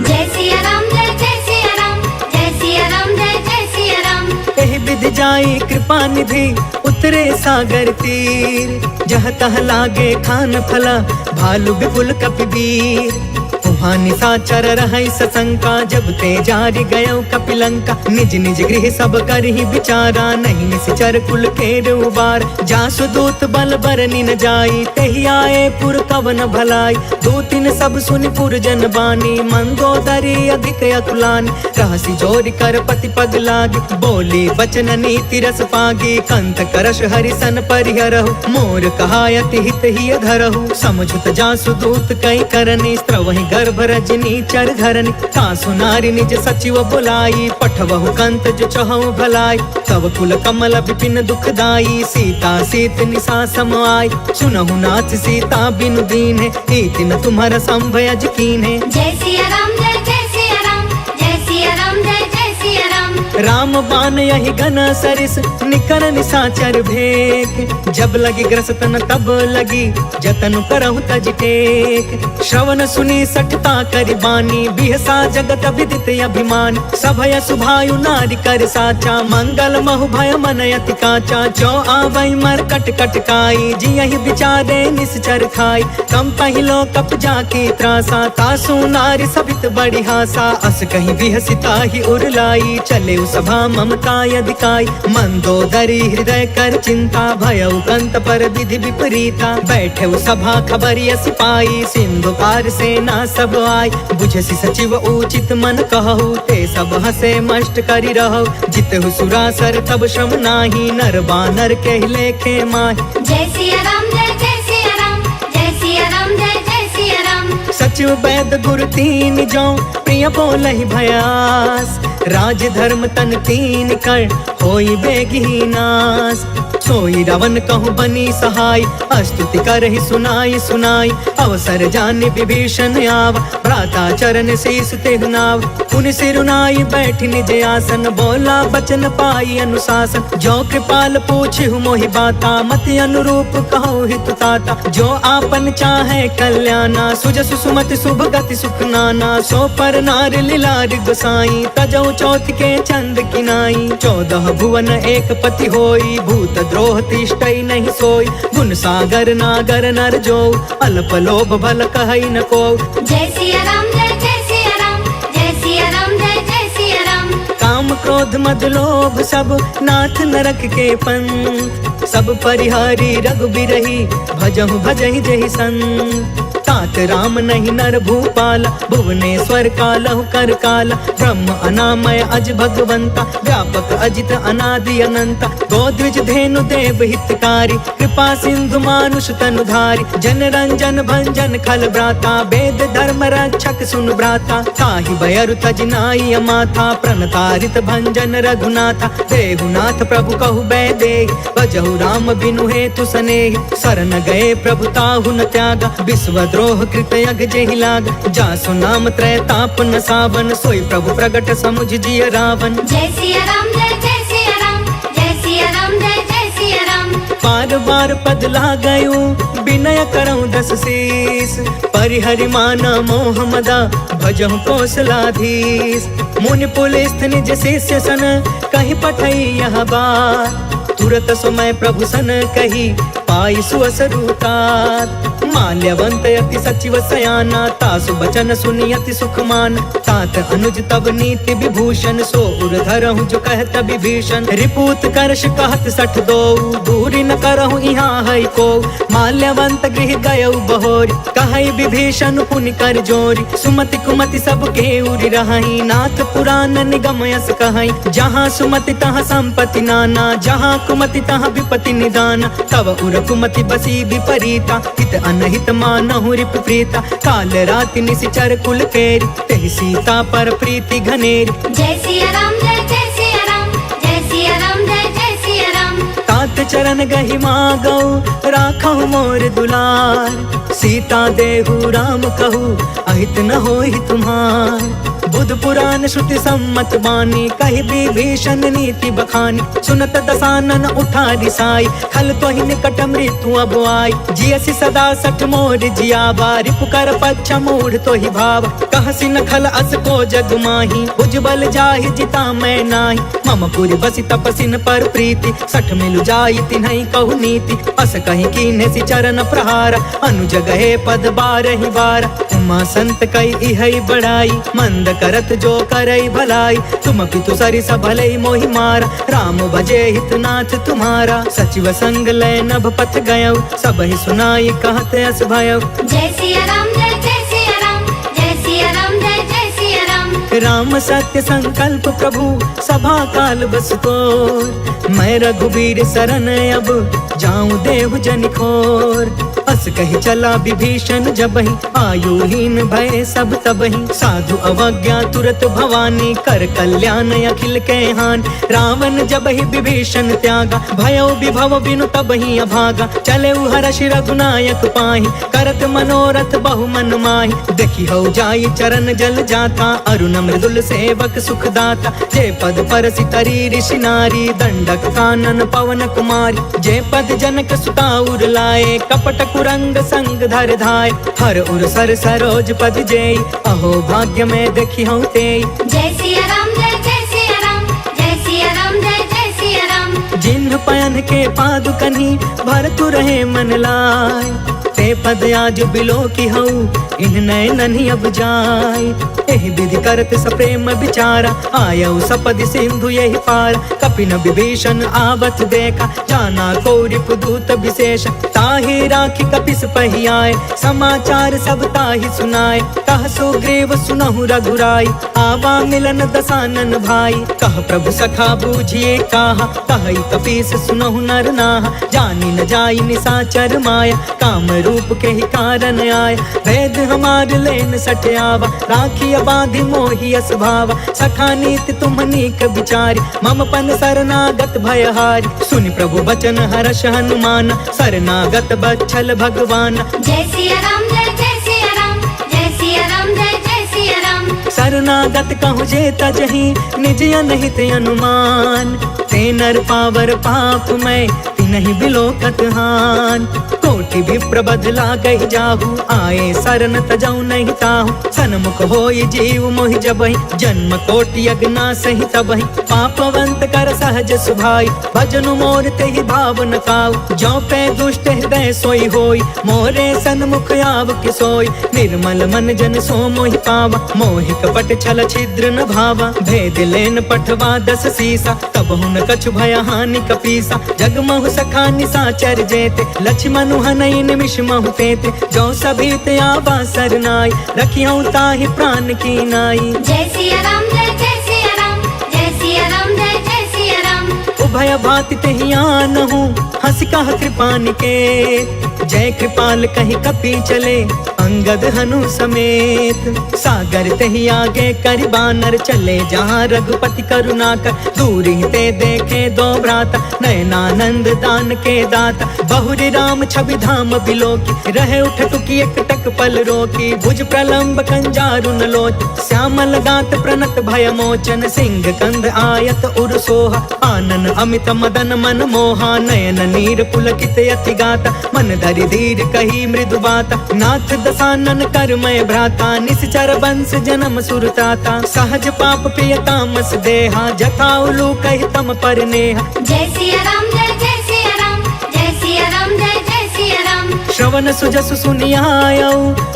जय सिया राम जय सिया राम जय सिया राम जय सिया राम एहि विधि जाई कृपा निधि उतरे सागर तीर जह तह लागे खान फला भालु विपुल कपिवीर वहाँ निशाचर रहै सशंका जब ते जारि गयो कपिलंका निज निज गृह सब करहि विचारा नहीं निश्चर कुल केर उबार जासु दूत बल बरनि न जाई तेहि आए पुर कवन भलाई दूतिन सब सुनि पुर जन बानी मंदोदरी अधिक अतुलानी रहसी जोरि कर पति पग लागी बोली वचन नीति रस पागी कंत करश हरिसन परिहरहु मोर कहायति हित ही धरहु समझुत जासु दूत कई करनी स्त्रवहि गर्भ रजनी चर धरनी तासु नारी निज सचिव बुलाई पठवहु कंत जो चहु भलाई तव कुल कमल विपिन दुखदाई सीता सीत निशा सम आई सुनहु नाथ सीता बिनु दीन्हे हीति न तुम्हारा संभयज कीन्हे जय सिया राम जय सिया राम जय सिया राम जय सिया राम राम बान यही घन सरिस निकर निशाचर भेक जब लगी ग्रसतन तब लगी जतन करहु तज टेक श्रवण सुनी सठता करि बानी बिहसा जगत विदित अभिमान सभय सुभायु नारी कर साचा मंगल महु भय मन अति काचा जो आवै मर कट कट काई जियहि विचारे निश्चर खाई कम पहिलो कप जाकी त्रासा तासु नारी सबित बड़ी हासा अस कहीं बिहसिता ही उरलाई चले सभा ममता यदिकाई मंदोदरी हृदय कर चिंता भयउ कंत पर विधि विपरीता बैठे सभा खबरिय सिपाही सिंधु पार सेना सब आई बुझसी सचिव उचित मन कहु ते सब हसे मष्ट करि रहु जितहु सुरासर तब श्रम नाही नर बानर के लेखे माही जय सिया राम जय सिया राम जय सिया राम जय सिया राम सचिव वैद गुरु तीन जो प्रिय बोलहि भयास राज धर्म तन तीन कर होई बेगी नाश। सोई रावण कहूँ बनी सहाय, स्तुति करहि सुनाई सुनाई। अवसर जाने विभीषण आव, भ्राता चरण शीस तेहु नाव। पुनि सिरुनाई बैठि निज आसन, बोला बचन पाई अनुशासन। जो कृपाल पूछहु मोहि बाता, मति अनुरूप कहो हित ताता। जो आपन चाहे कल्याणा, सुजसु सुमति शुभ गति सुख नाना। सो पर नार लीलार गोसाई, तजौ चौथ के चंद किनाई। 14 भुवन एक पति होई, भूत द्रोह तिष्ठई नहीं सोई। गुण सागर नागर नर जो, अल्प लोभ भल कहई न को। जय सिया राम जय जय सिया राम, जय सिया राम जय जय सिया राम। काम क्रोध मद लोभ सब नाथ नरक के पंथ। सब परिहारी रघुबीरहि, भजहु भजहि जहि संत। तात राम नहीं नर भूपाल, भुवनेश्वर कालहु कर काल। ब्रह्म अनामय अज भगवंता, व्यापक अजित अनादि अनंता। गोद्विज धेनु देव हितकारी, कृपा सिंधु मानुष तनुधारी। जन रंजन भंजन खल भ्राता, वेद धर्म रक्षक सुन भ्राता। ताहि भयरु तज नाई अमाथा, प्रणतारित भंजन रघुनाथा। देहुनाथ प्रभु कहु बैदेहि, भजहु राम बिनु हेतु सनेहि। शरण गए प्रभु ताहु न त्यागा, विश्व द्रोह कृत यग जेहि लाग। जासु नाम त्रय ताप न सावन, सोई प्रभु प्रगट समुझ जिय रावण। जय सिया राम जय जय सिया राम, जय सिया राम जय जय सिया राम। बार बार पद लागयूं, विनय करऊं 10 शीस। परिहरि माना मोह मदा, भजहु कौशलाधीश। मुनि पुलिस निज शिष्य सन, कहि पठई यह बात। तुरत समय प्रभु सन कही, पाई सुअसरुतात। माल्यवंत यति सचिव सयाना, तासु बचन सुनि यति सुख मान। तात अनुज तब नीति विभूषण, सो उर धरहु जो कहत विभीषण। रिपूत करश कहत 62, दूरी न करहु यहाँ है को। माल्यवंत गृह गयउ बहोरी, कहई विभीषण पुनि कर जोरी। सुमति कुमति सब के उरि रहई, नाथ पुराण निगम यस कहई। जहाँ सुमति तहाँ संपत्ति नाना, जहाँ कुमति तहाँ विपत्ति निदान। तब उर कुमति बसी विपरीता, हित अनहित मानहु रिप प्रीता। काल राति निशिचर कुल केरी, तेहि सीता पर प्रीति घनेरी। जय सिया राम जय जय सिया राम, जय सिया राम जय जय सिया राम। तात चरण गहि मागौ, राखहु मोर दुलार। सीता देहु राम कहू, अहित न होहि तुम्हार। बुध पुराण श्रुति सम्मत बानी, कहि विभीषण नीति बखानी। सुनत दसानन उठा रिसाई, खल तोहि निकट मृत्यु अब आई। जियसि सदा सठ मोर जियावा, रिपुकर पक्ष मूढ़ तोहि भाव। कहसि न खल अस को जग माही, उज्जवल जाहि जिता मैं नाही। मम पुरि बसि तपसिन पर प्रीति, सठ मिलु जाई तिन्हई कहु नीति। अस कहि कीन्हे सि चरण प्रहार, अनुज गए पद बारहि बार। उमा संत कई इहई बड़ाई, मंद करत जो करई भलाई। तुम पितु सरिस भलई मोहि मारा, राम भजे हितनाथ तुम्हारा। सचिव संग लय नभ पथ गयउ, सबहि सुनाई कहत अस भयउ। जय सिया राम जय जय सिया राम, जय सिया राम जय जय सिया राम। राम सत्य संकल्प प्रभु, सभा काल बस तोर। मैं रघुबीर शरण अब, जाऊं देहु जनि खोर। अस कहि चला विभीषण जबहि, आयुहीन भय सब तबहि। साधु अवज्ञा तुरत भवानी, कर कल्याण अखिल के हान। रावण जबहि विभीषण त्यागा, भयउ विभव बिनु तबहि अभागा। चले हर्ष रघुनायक पाहि, करत मनोरथ बहु मन माहि। देखि हौ जाई चरण जल जाता, अरुण मृदुल सेवक सुखदाता। जे पद परसि तरी ऋषि नारी, दंडक कानन पवन कुमारी। जे पद जनक सुता उर लाए, कपट कुरंग संग धर धाय। हर उर सर सरोज पद जेई, अहो भाग्य में देखी हूँ तेई। जय सिया राम जय जय सिया राम, जय सिया राम जय जय सिया राम। जिन्ह पयन के पादुकनी, भरतु रहे मन लाय। ते पद आज बिलो की हऊ, इन नैननि अब जाय। एहि विधि करत सप्रेम विचारा, आयऊ सपद सिंधु यही पार। कपिन विभीषण आवत देखा, जाना कौरिप दूत विशेष। ताहि राखी कपिस पहि आए, समाचार सब ताहि सुनाए। कह सुग्रीव सुनहु रघुराई, आवा मिलन दसानन भाई। कह प्रभु सखा बूझिए काहा, कहि कपीस सुनहु नर नाहा। जानि न जाई निशाचर माया, काम रूप रूप के ही कारण आय। वेद हमार लेन सठयावा, राखिया बाधि मोहि अस भावा। सखा नीति तुम नीक विचारी, मम पन शरणागत भयहारी। सुनि प्रभु बचन हर्ष हनुमान, शरणागत बच्छल भगवान। जय सिया राम जय सिया राम, जय सिया राम जय सिया राम। शरणागत कहु जे तजहि, निज अनहित अनुमान। ते नर पावर पाप मैं, तिनहि बिलोकत हान। कोटि विप्र बदला गहि जाहु, आए शरण तजौ नहीं ताहु। सन्मुख होई जीव मोहि जबहि, जन्म कोटि अगना सहि तबहि। पापवंत कर सहज सुभाई, भजनु मोर तेहि भाव न काऊ। जो पे दुष्ट हृदय सोई होई, मोरे सन्मुख आव कि सोई। निर्मल मन जन सो मोहि पावा, मोहि कपट छल छिद्र न भावा। भेद लेन पठवा दस सीसा, तब हुन कछु भय हानि कपीसा। जगमहु सखा निसाचर जेते, लक्ष्मण हनई निमिष महु तेते। जो सभीत आवा सरनाई, रखियौ ताहि प्राण की नाई। जय सिया राम जय सिया राम, जय सिया राम जय सिया राम। उभय भाति तेहि आनहु, हंस कह कृपा निकेत। जय कृपाल कहि कपि चले, अंगद हनु समेत। सागर तेहि आगे करि बानर चले, जहाँ रघुपति करुणा कर। दूर ही ते देखे दो भ्राता, नयनानंद दान के दाता। बहुरी राम छवि धाम बिलोकी, रहे उठ टुकी एक टक पल रोकी। भुज प्रलंब कंजारु न लोच, श्यामल गात प्रणत भय मोचन। सिंह कंध आयत उर सोहा, आनन अमित मदन मन मोहा। नयन नीर पुलकित अति गाता, मन धरि धीर कही मृदु बाता। नाथ दसानन कर मैं भ्राता, निश्चर वंश जन्म सुरताता। सहज पाप पिय तामस देहा, जथा उलू कहि तम पर नेहा। जय सिया राम जय सिया राम, जय सिया राम जय सिया राम। श्रवण सुजसु सुनियायौ,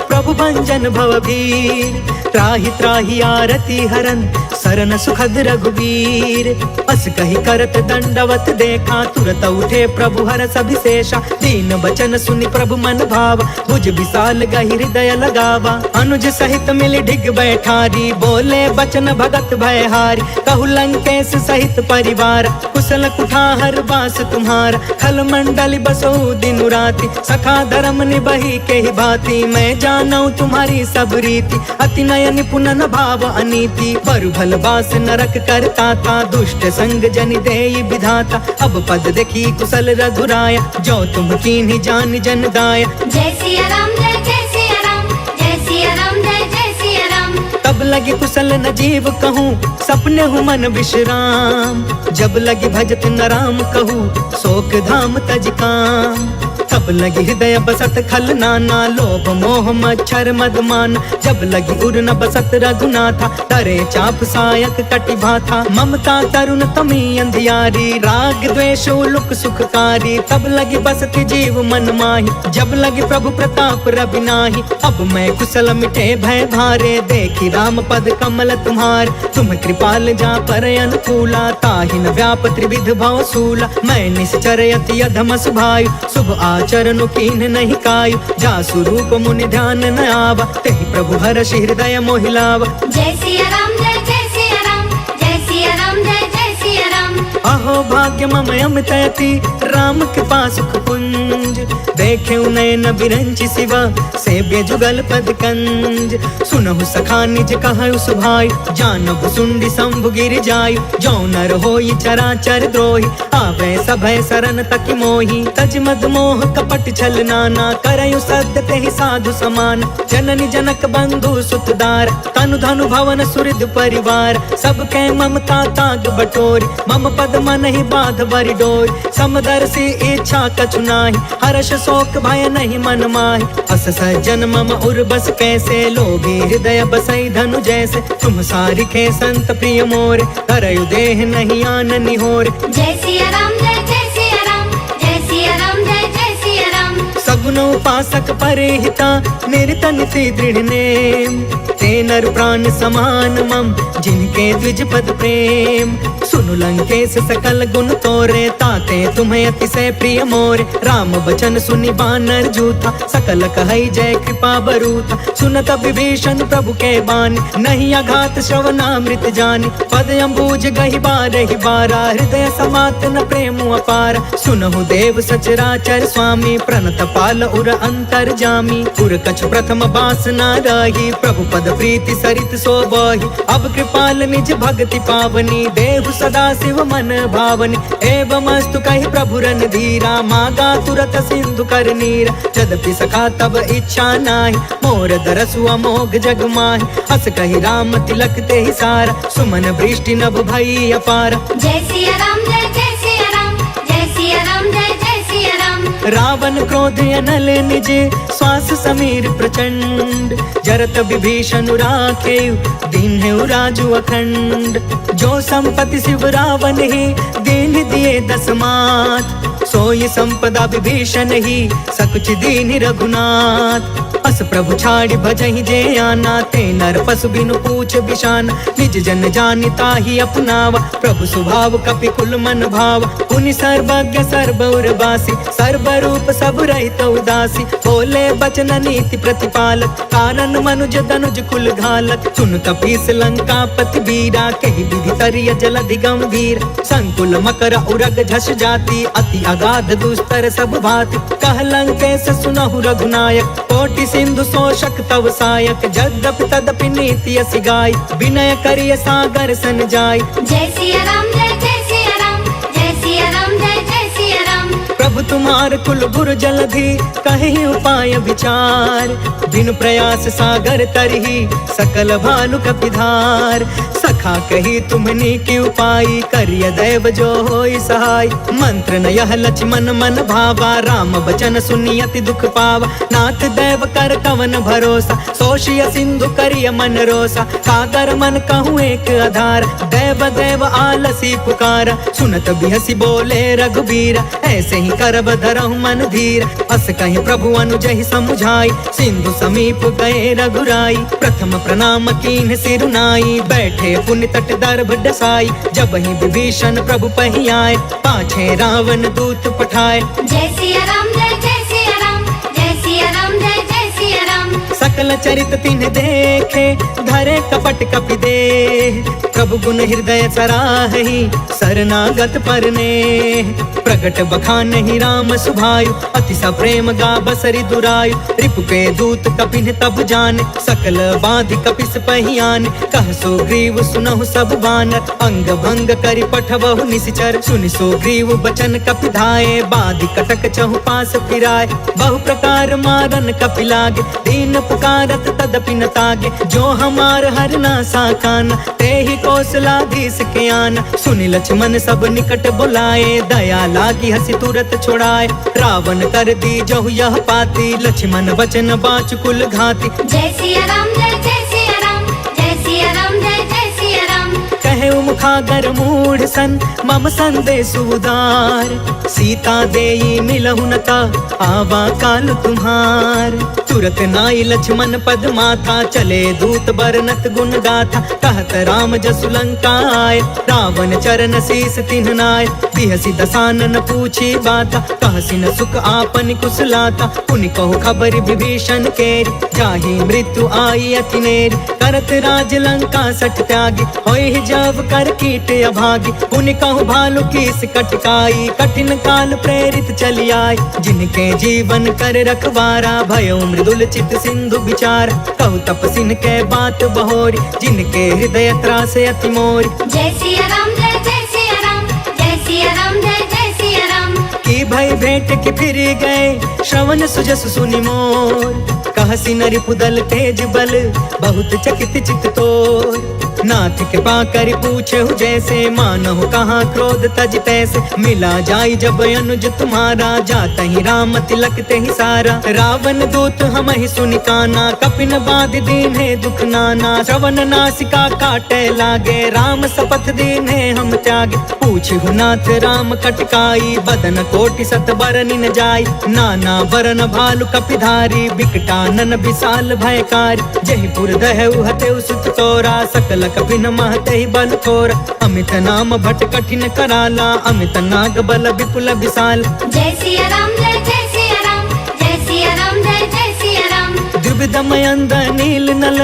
प्रभु भंजन भवभीर। त्राहि त्राहि आरती हरन, शरण सुखद रघुवीर। अस कहि करत दंडवत देखा, तुरत उठे प्रभु हरष अभिषेषा। दीन बचन सुनि प्रभु मन भावा, भुज विशाल गहि हृदय लगावा। अनुज सहित मिलि ढिग बैठारी, बोले बचन भगत भयहारी। कहु लंकेश सहित परिवार, कुशल कुठार बास तुम्हारा। खल मंडल बसो दिन राति, सखा धर्म निबहि के ही भांति। मैं जानऊ तुम्हारी सब रीति, अति नय निपुण न भाव अनीति। बरु भल बास नरक करता था, दुष्ट संग जनि देई विधाता। अब पद देखी कुशल रघुराया, जो तुम कीन्ही जान जन दाया। जय सिया राम जय सिया राम, जय सिया राम जय सिया राम। तब लगी कुशल न जीव कहूँ, सपने हूँ मन विश्राम। जब लगी भजत न राम कहूँ, शोक धाम तज काम। तब लगी हृदय बसत खल नाना, लोभ मोह मच्छर मदमान। जब लगी उर न बसत रघुनाथा, तरे चाप सायक कटि भाथा। ममता तरुण तमी अंधियारी, राग द्वेष उलुक सुखकारी। तब लगी बसती जीव मन माही, जब लगी प्रभु प्रताप रवि नाही। अब मैं कुशल मिटे भय भारे, देखी राम पद कमल तुम्हार। तुम कृपाल जा पर अनुकूला, ताहि न व्याप त्रिविध भव सूला। मैं निश्चर अति अधम सुभायु, शुभ आचरण कीन्ह नहीं कायु। जा स्वरूप मुनि ध्यान न आवा, तेहि प्रभु हर्ष हृदय मोहि लावा। जय सिया राम जय सिया राम, जय सिया राम जय सिया राम। अहो भाग्य मम अमित अति, राम कृपा सुख पुंज। देखे नयन बिरंचि शिवा, सेव्य जुगल पद कंज। सुनहु सखा निज कहु सुभाई, जानहु सुंडी शंभु गिर जायु। जो नर होई चराचर द्रोही, आवे सभय शरण तकि मोहि। तज मद मोह कपट छल नाना, करयु सत्य तेहि साधु समान। जननी जनक बंधु सुतदार, तनु धनु भवन सुहृद परिवार। सबके ममता ताग बटोरी, मम पद मन ही बाध बरि डोरी। समदर्शी इच्छा कछु नाही, हर्ष शोक भय नहीं मन माहि। अस सज्जन मम उर बस कैसे, लोभी हृदय बसई धनु जैसे। तुम सारिखे संत प्रिय मोरे, करयु देह नहीं आन निहोरे। जय सिया राम जय सिया राम, जय सिया राम जय सिया राम। सगुन उपासक परे हिता, निरत निति दृढ़ नेम। ते नर तरु प्राण समान मम, जिनके द्विज पद प्रेम। सुनु लंकेश सकल गुण तोरे, ताते तुम्हें अतिशय प्रिय मोरे। राम बचन सुनि बानर जूथा, सकल कहै जय कृपा बरूथा। सुनत विभीषण प्रभु के बानी, नहीं अघात श्रवणामृत जानी। पद अम्बुज गहि बारहि बारा, हृदय समात न प्रेम अपार। सुनहु देव सचराचर स्वामी, प्रणत पाल उर अंतर जामी। उर कछु प्रथम बासना रही, प्रभु पद प्रीति सरित सोबहि। अब कृपाल निज भक्ति पावनी, देहु सदा शिव मन भावनी। एवं अस्तु कहि प्रभु रन धीरा, मागा तुरत सिंधु कर नीरा। यद्यपि सखा तब इच्छा नाही, मोर दरसु अमोघ जग माहि। हस कहि राम तिलक ते ही सारा, सुमन वृष्टि नभ भई अपार। जय सिया राम जय जय सिया राम, जय सिया राम जय जय सिया राम। रावण क्रोध अनल निज, श्वास समीर प्रचंड। जरत विभीषण राखे, दीन्हु राजु अखंड। जो संपत्ति शिव रावण ही, दीन दिए दस मात। सोई संपदा विभीषण ही, सकुच दीन रघुनाथ। अस प्रभु छाड़ि भजहि जे आना, ते नर पशु बिनु पूछ बिशान। निज जन जानिता ही अपनावा, प्रभु स्वभाव कपि कुल मन भाव। पुनि सर्वज्ञ सर्व उर्वासी, सर्व रूप सब रहित उदासी। बोले बचन नीति प्रतिपालक, कारण मनुज तनुज कुल घालक। सुन कपीस लंका पति बीरा, कहि विधि तरिय जलधि गंभीर। संकुल मकर उरग झस जाति, अति अगाध दुस्तर सब भाति। कह लंकेश सुनहु रघुनायक, कोटि सिंधु शोषक तव सायक। यद्यपि तदपि नीति यसी गाय, विनय करिय सागर सन जाय। जय सिया राम जय जय सिया राम, जय सिया राम जय जय सिया राम। प्रभु तुम्हार कुल गुरु जलधि, कहि उपाय विचार। बिनु प्रयास सागर तरही, सकल भानु कपिधार। सखा कही तुमनी की उपाय, करिय दैव जो होई सहाय। मंत्र न यह लक्ष्मण मन भावा, राम बचन सुनि अति दुख पावा। नाथ दैव कर कवन भरोसा, सोषिय सिंधु करिय मन रोसा। सागर मन कहूँ एक आधार, दैव दैव आलसी पुकारा। सुनत बिहसी बोले रघुबीरा, ऐसे ही करब धरहु मन धीर। अस कहि प्रभु अनुजहि समुझाई, सिंधु समीप गए रघुराई। प्रथम प्रणाम कीन्ह सिरुनाई, बैठे पुनि तट दर्भ डसाई। जब ही विभीषण प्रभु पहि आए, पाछे रावण दूत पठाए। जय सिया राम जय जय सिया राम, जय सिया राम जय जय सिया राम। सकल चरित तिन्ह देखे, धरे कपट कपि देह। प्रभु गुण हृदय सराहि, शरणागत परने। प्रगट बखानहि राम सुभायु, अति सप्रेम गा बसरि दुरायु। रिपु के दूत कपिन तब जाने, सकल बाधि कपिस पहियाने। कह सुग्रीव सुनहु सब बानर, अंग भंग करि पठबहु निशिचर। सुनि सुग्रीव बचन कपि धाये, बाधि कटक चहु पास फिराए। बहु प्रकार मारन कपि लागे, दीन पुकारत तदपि न तागे। जो हमार हरना साकाना, तेहि कौशलाधीश के आना। सुनि लक्ष्मण सब निकट बुलाए, दया लागी हसी तुरत छोड़ाए। रावण कर दी जहु यह पाती, लक्ष्मण बचन बाच कुल घाती। जय सिया राम जय जय सिया राम, जय सिया राम जय जय सिया राम। कहे मुखागर मूढ़ सन, मम संदेश उदार। सीता देई मिलहु न ता, आवा काल तुम्हार। तुरत नाई लक्ष्मण पद माथा, चले दूत बरनत गुण गाथा। कहत राम जसु लंका आए, रावण चरण शीस तिन्ह नाय। बिहसी दसानन पूछी बाता, कहसी न सुख आपन कुशलाता। पुनि कहु खबर विभीषण केरी, जाहि मृत्यु आई अति नेरी। करत राज लंका सठ त्यागी, होई जब कर कीट अभागी। पुनि कहु भालु कीस कटकाई, कठिन काल प्रेरित चली आई। जिनके जीवन कर रखवारा, भयो मृदुल चित सिंधु विचार। कहु तपसिन के बात बहोरी, जिनके हृदय त्रासे अति मोरी। जय सिया राम जय जय सिया राम, जय सिया राम जय जय सिया राम। की भई भेंट की फिर गए, श्रवण सुजस सुनि मोर। कहसी नरि पुदल तेज बल, बहुत चकित चित तोर। नाथ के पाकर पूछहु जैसे, मानहु कहाँ क्रोध तज तैसे। मिला जाई जब अनुज तुम्हारा, जाता ही राम तिलक ते ही सारा। रावण दूत हम ही सुनि काना, कपिन बाध दीन है दुख नाना। श्रवण नासिका काटे लागे, राम शपथ दीन है हम त्यागे। पूछहु नाथ राम कटकाई, बदन कोटि सत बरनि न जाई। नाना बरन भालु कपिधारी, बिकटा कानन विशाल भयकार, जयपुर दहु हते सुत तोरा, सकल कपिन महते बल थोर, अमित नाम भट कठिन कराला, अमित नाग बल विपुल विशाल। जय सिया राम जय सिया राम, जय सिया राम जय सिया राम। द्विविधमयंद नील नल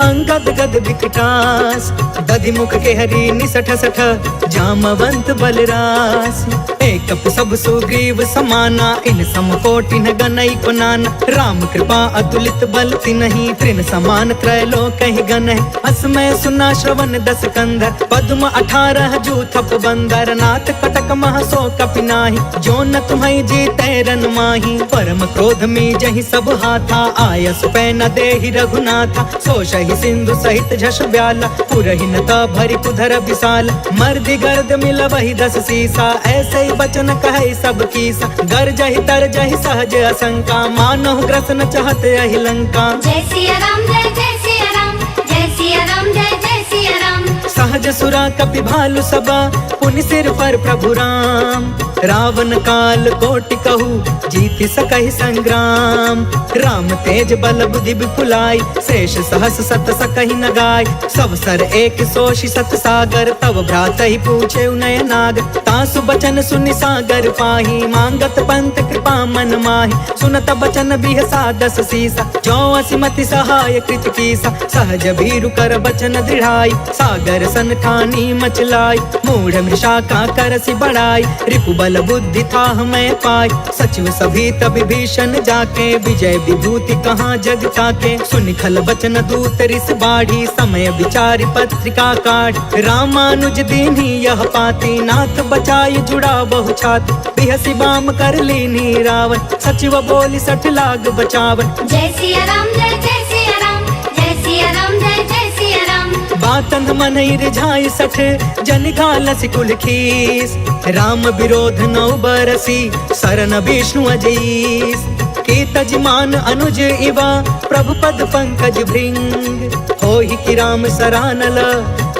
अंगद गद विकटास, दधि मुख के हरि निसठ सठ, जामवंत बलरास। एक सब सुग्रीव समाना, इन सम कोटि न गनई को नाना, राम कृपा अतुलित बल तिन्हि, तृण समान त्रैलोक ही गन है। असमय सुना श्रवण दस कंधर, पद्म 18 जूथप बंदर, नाथ कटक मह सो कपिनाहि, जो न तुम्हें जीते रन माही। परम क्रोध में जहि सब हाथा, आयस पै न देहि रघुनाथा, सो शहि सिंधु सहित झष ब्याला, पुरहिन त भरि कुधर विशाल। मर्दि गर्द मिल वही 10 सीसा, ऐसे ही बचन कहे सब कीसा, गर जहि तर जहि सहज असंका, मानहु ग्रसन चहत यहि लंका। जय सिया राम जय सिया राम, जय सिया राम जय सिया राम। सहज सुरा कपि भालु सबा, पुनि सिर पर प्रभु राम, रावण काल कोटि कहू, जीति सकहि संग्राम। राम तेज बल बुद्धि विपुलाई, शेष सहस सत सकहि न गाय, सब सर एक सोषि सत सागर, तब भ्रात ही पूछे नय नाग। तासु बचन सुनि सागर पाही, मांगत पंत कृपा मन माही, सुनत बचन बिहसा 10 सीसा, जो असिमति सहाय कृत कीसा। सहज भीरु कर बचन दृढ़ाई, सागर सन ठानी मचलाई, मूढ़ मृषा का करसि बढ़ाई, रिपु बल बुद्धि था हमें पाई। सचिव सभी तब भीषण जाके, विजय विभूति कहाँ जग ताके, सुनि खल बचन दूत रिस बाढ़ी, समय विचारि पत्रिका काढ़। रामानुज दीन्ही यह पाती, नाथ बचाई जुड़ा बहु छाती, बिहसी बाम कर लीनी रावण, सचिव बोली 60 लाग बचावन। जय सिया राम जय सिया राम, जय सिया राम जय सिया राम। बातन मन रिझाई 60, जन घालस कुल खीस, राम विरोध 9 बरसी, सरन विष्णु अजीस। के तजमान अनुज इवा, प्रभु पद पंकज भृंग, होहि कि राम सरानल,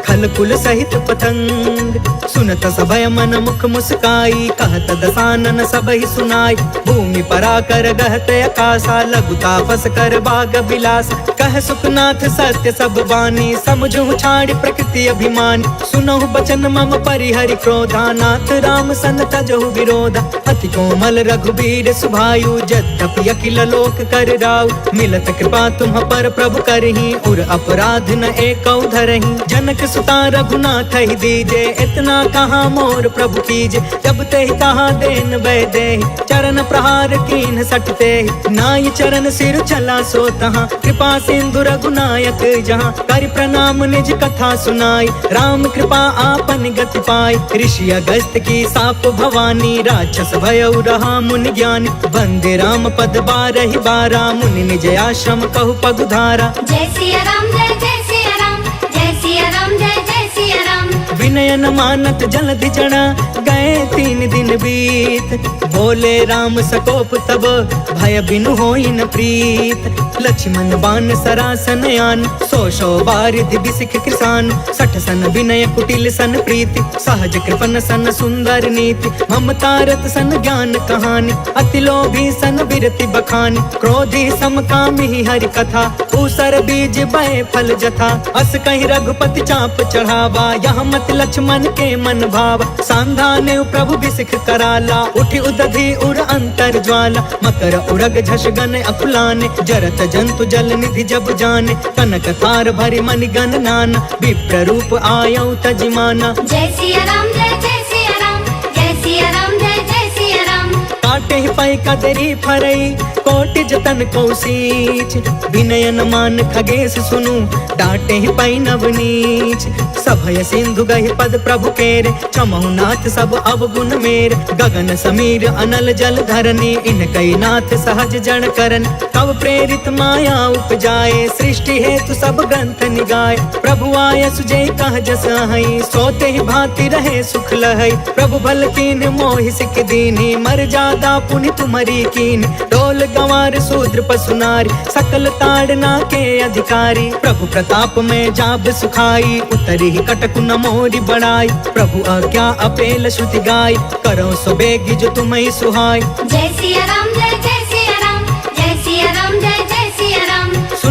खल कुल सहित पतंग। सुनत सभय मन मुख मुस्काई, कहत दसानन सबहि सुनाई, भूमि पराकर गहत आकाशा, लघु तापस कर बाग बिलास। कह सुखनाथ सत्य सब बानी, समझु छाड़ प्रकृति अभिमान, सुनहु बचन मम परिहरि क्रोधा, नाथ राम सन तजहु विरोधा। अति कोमल रघुबीर सुभायु, यद्यपि अखिल लोक कर राउ, मिलत कृपा तुम पर प्रभु करही, उर अपराध न एकौ धरही। जनक सुता रघुनाथ ही दीजे, इतना कहाँ मोर प्रभु कीजे, जब ते कहा देन वै दे, चरण प्रहार कीन सटते, नाई चरण सिर चला सो तहाँ, कृपा सिंधु रघुनायक जहाँ, कर प्रणाम निज कथा सुनाई, राम कृपा आपन गति पाई। ऋषि अगस्त की साप भवानी, राक्षस भयउ रहा मुनि ज्ञानी, वंदे राम पद 12 बारा, मुनि निज आश्रम कहु पगुधारा। जय सिया राम जय सिया राम, जय सिया राम जय सिया राम। विनय न मानत जलधि जड़ा, गए 3 दिन बीत, बोले राम सकोप तब, भय बिनु होई न प्रीत। लक्ष्मण बाण सरासन आन, 100 बारिधि बिसिख कृसान, 60 सन विनय कुटिल सन प्रीति, सहज कृपन सन सुंदर नीति, ममतारत सन ज्ञान कहानी, अति लोभी सन विरति बखानी, क्रोधी समकामी हरि कथा, ऊसर बीज बय फल जथा। अस कहि रघुपति चाप चढ़ावा, यहाँ मत लक्ष्मण के मन भावा, सांधाने प्रभु बिसिख कराला, उठि उदधि उर अंतर ज्वाला, मकर उरग झष गन अकुलाने, जरत जंतु जल निधि जब जाने, कनक तार भरि मनि गण नाना, विप्र रूप आयौ तजिमाना। जय सिया राम जय सिया राम, जय सिया राम जय सिया राम। काटे ही पाई कदरी फरई, कोटि जतन कौशीच, विनय न मान खगेश सुनु, डांटे ही पाई नवनीच। सभय सिंधु गहि पद प्रभु केरे, चमहु नाथ सब अवगुण मेर, गगन समीर अनल जल धरनी, इन कई नाथ सहज जन करन, तब प्रेरित माया उपजाए, सृष्टि हेतु सब ग्रंथ निगाए, प्रभु आय सुजय कह जस हई, सोते ही भांति रहे सुख लहई, प्रभु भल कीन मोहि सिख दीनी, मर जादा पुनि तुमरी कीन, डोल गंवार शूद्र पशु नारी, सकल ताड़ना के अधिकारी, प्रभु प्रताप में जाब सुखाई, उतरी कटकु न मोरी बड़ाई, प्रभु आज्ञा अपेल श्रुति गाय, करो सो बेगी जो तुम्हें सुहाय। जय सिया राम जय सिया राम, जय सिया राम जय सिया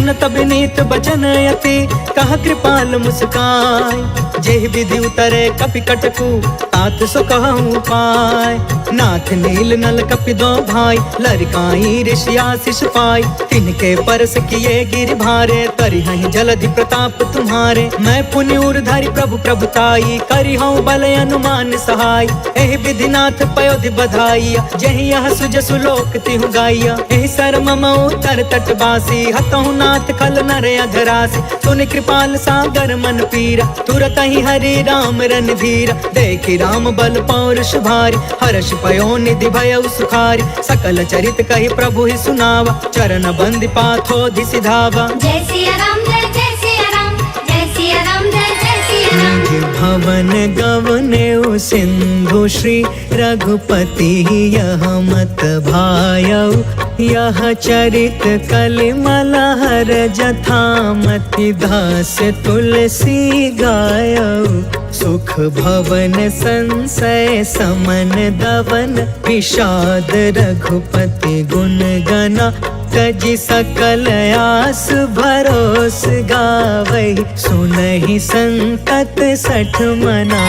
सुनत विनीत बचन यति कह कृपाल मुस्काय। जेहि विधि उतरे कपि कटकु तात सो कहूँ पाय। नाथ नील नल कपि दो भाई लरिकाई ऋषि आशीष पाई। तिनके परस किए गिर भारे तरि हहीं जलधि प्रताप तुम्हारे। मैं पुण्य उर्धारी प्रभु प्रभुताई करी हूँ बल अनुमान सहाय। एहि विधि नाथ पयोधि बधाई जहि यह सुज सुलोक तिहु गाइया। एहि सर मम उतर तटवासी हतहु नाथ खल नर अधरासी। सुनि कृपाल सागर मन पीरा तुरत ही हरि राम रणधीरा। देखि राम बल पौरुष भारी हर्ष पयो निधि भयउ सुखारी। सकल चरित कहि प्रभु ही सुनावा चरण बंदी पाथोधि सिधावा। जय सिया राम जय जय सिया राम जय सिया राम जय जय सिया राम। भवन गवने सिंधु श्री रघुपति यह मत भायउ। यह चरित कलिमल हर जथामति दास तुलसी गायउ। सुख भवन संशय समन दवन विषाद रघुपति गुण गना। तजि सकल आस भरोस गावै सुनहि संतत सठ मना।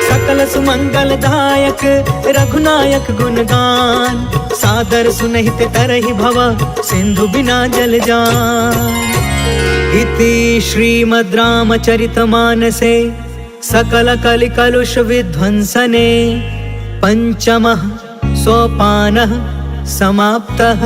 सकल सुमंगल दायक रघुनायक गुणगान। सादर सुनहित तरहि भव सिंधु बिना जल जान। इति श्रीमद् रामचरितमानसे सकल कलि कलुष विध्वंसने पंचमः सोपानः समाप्तः।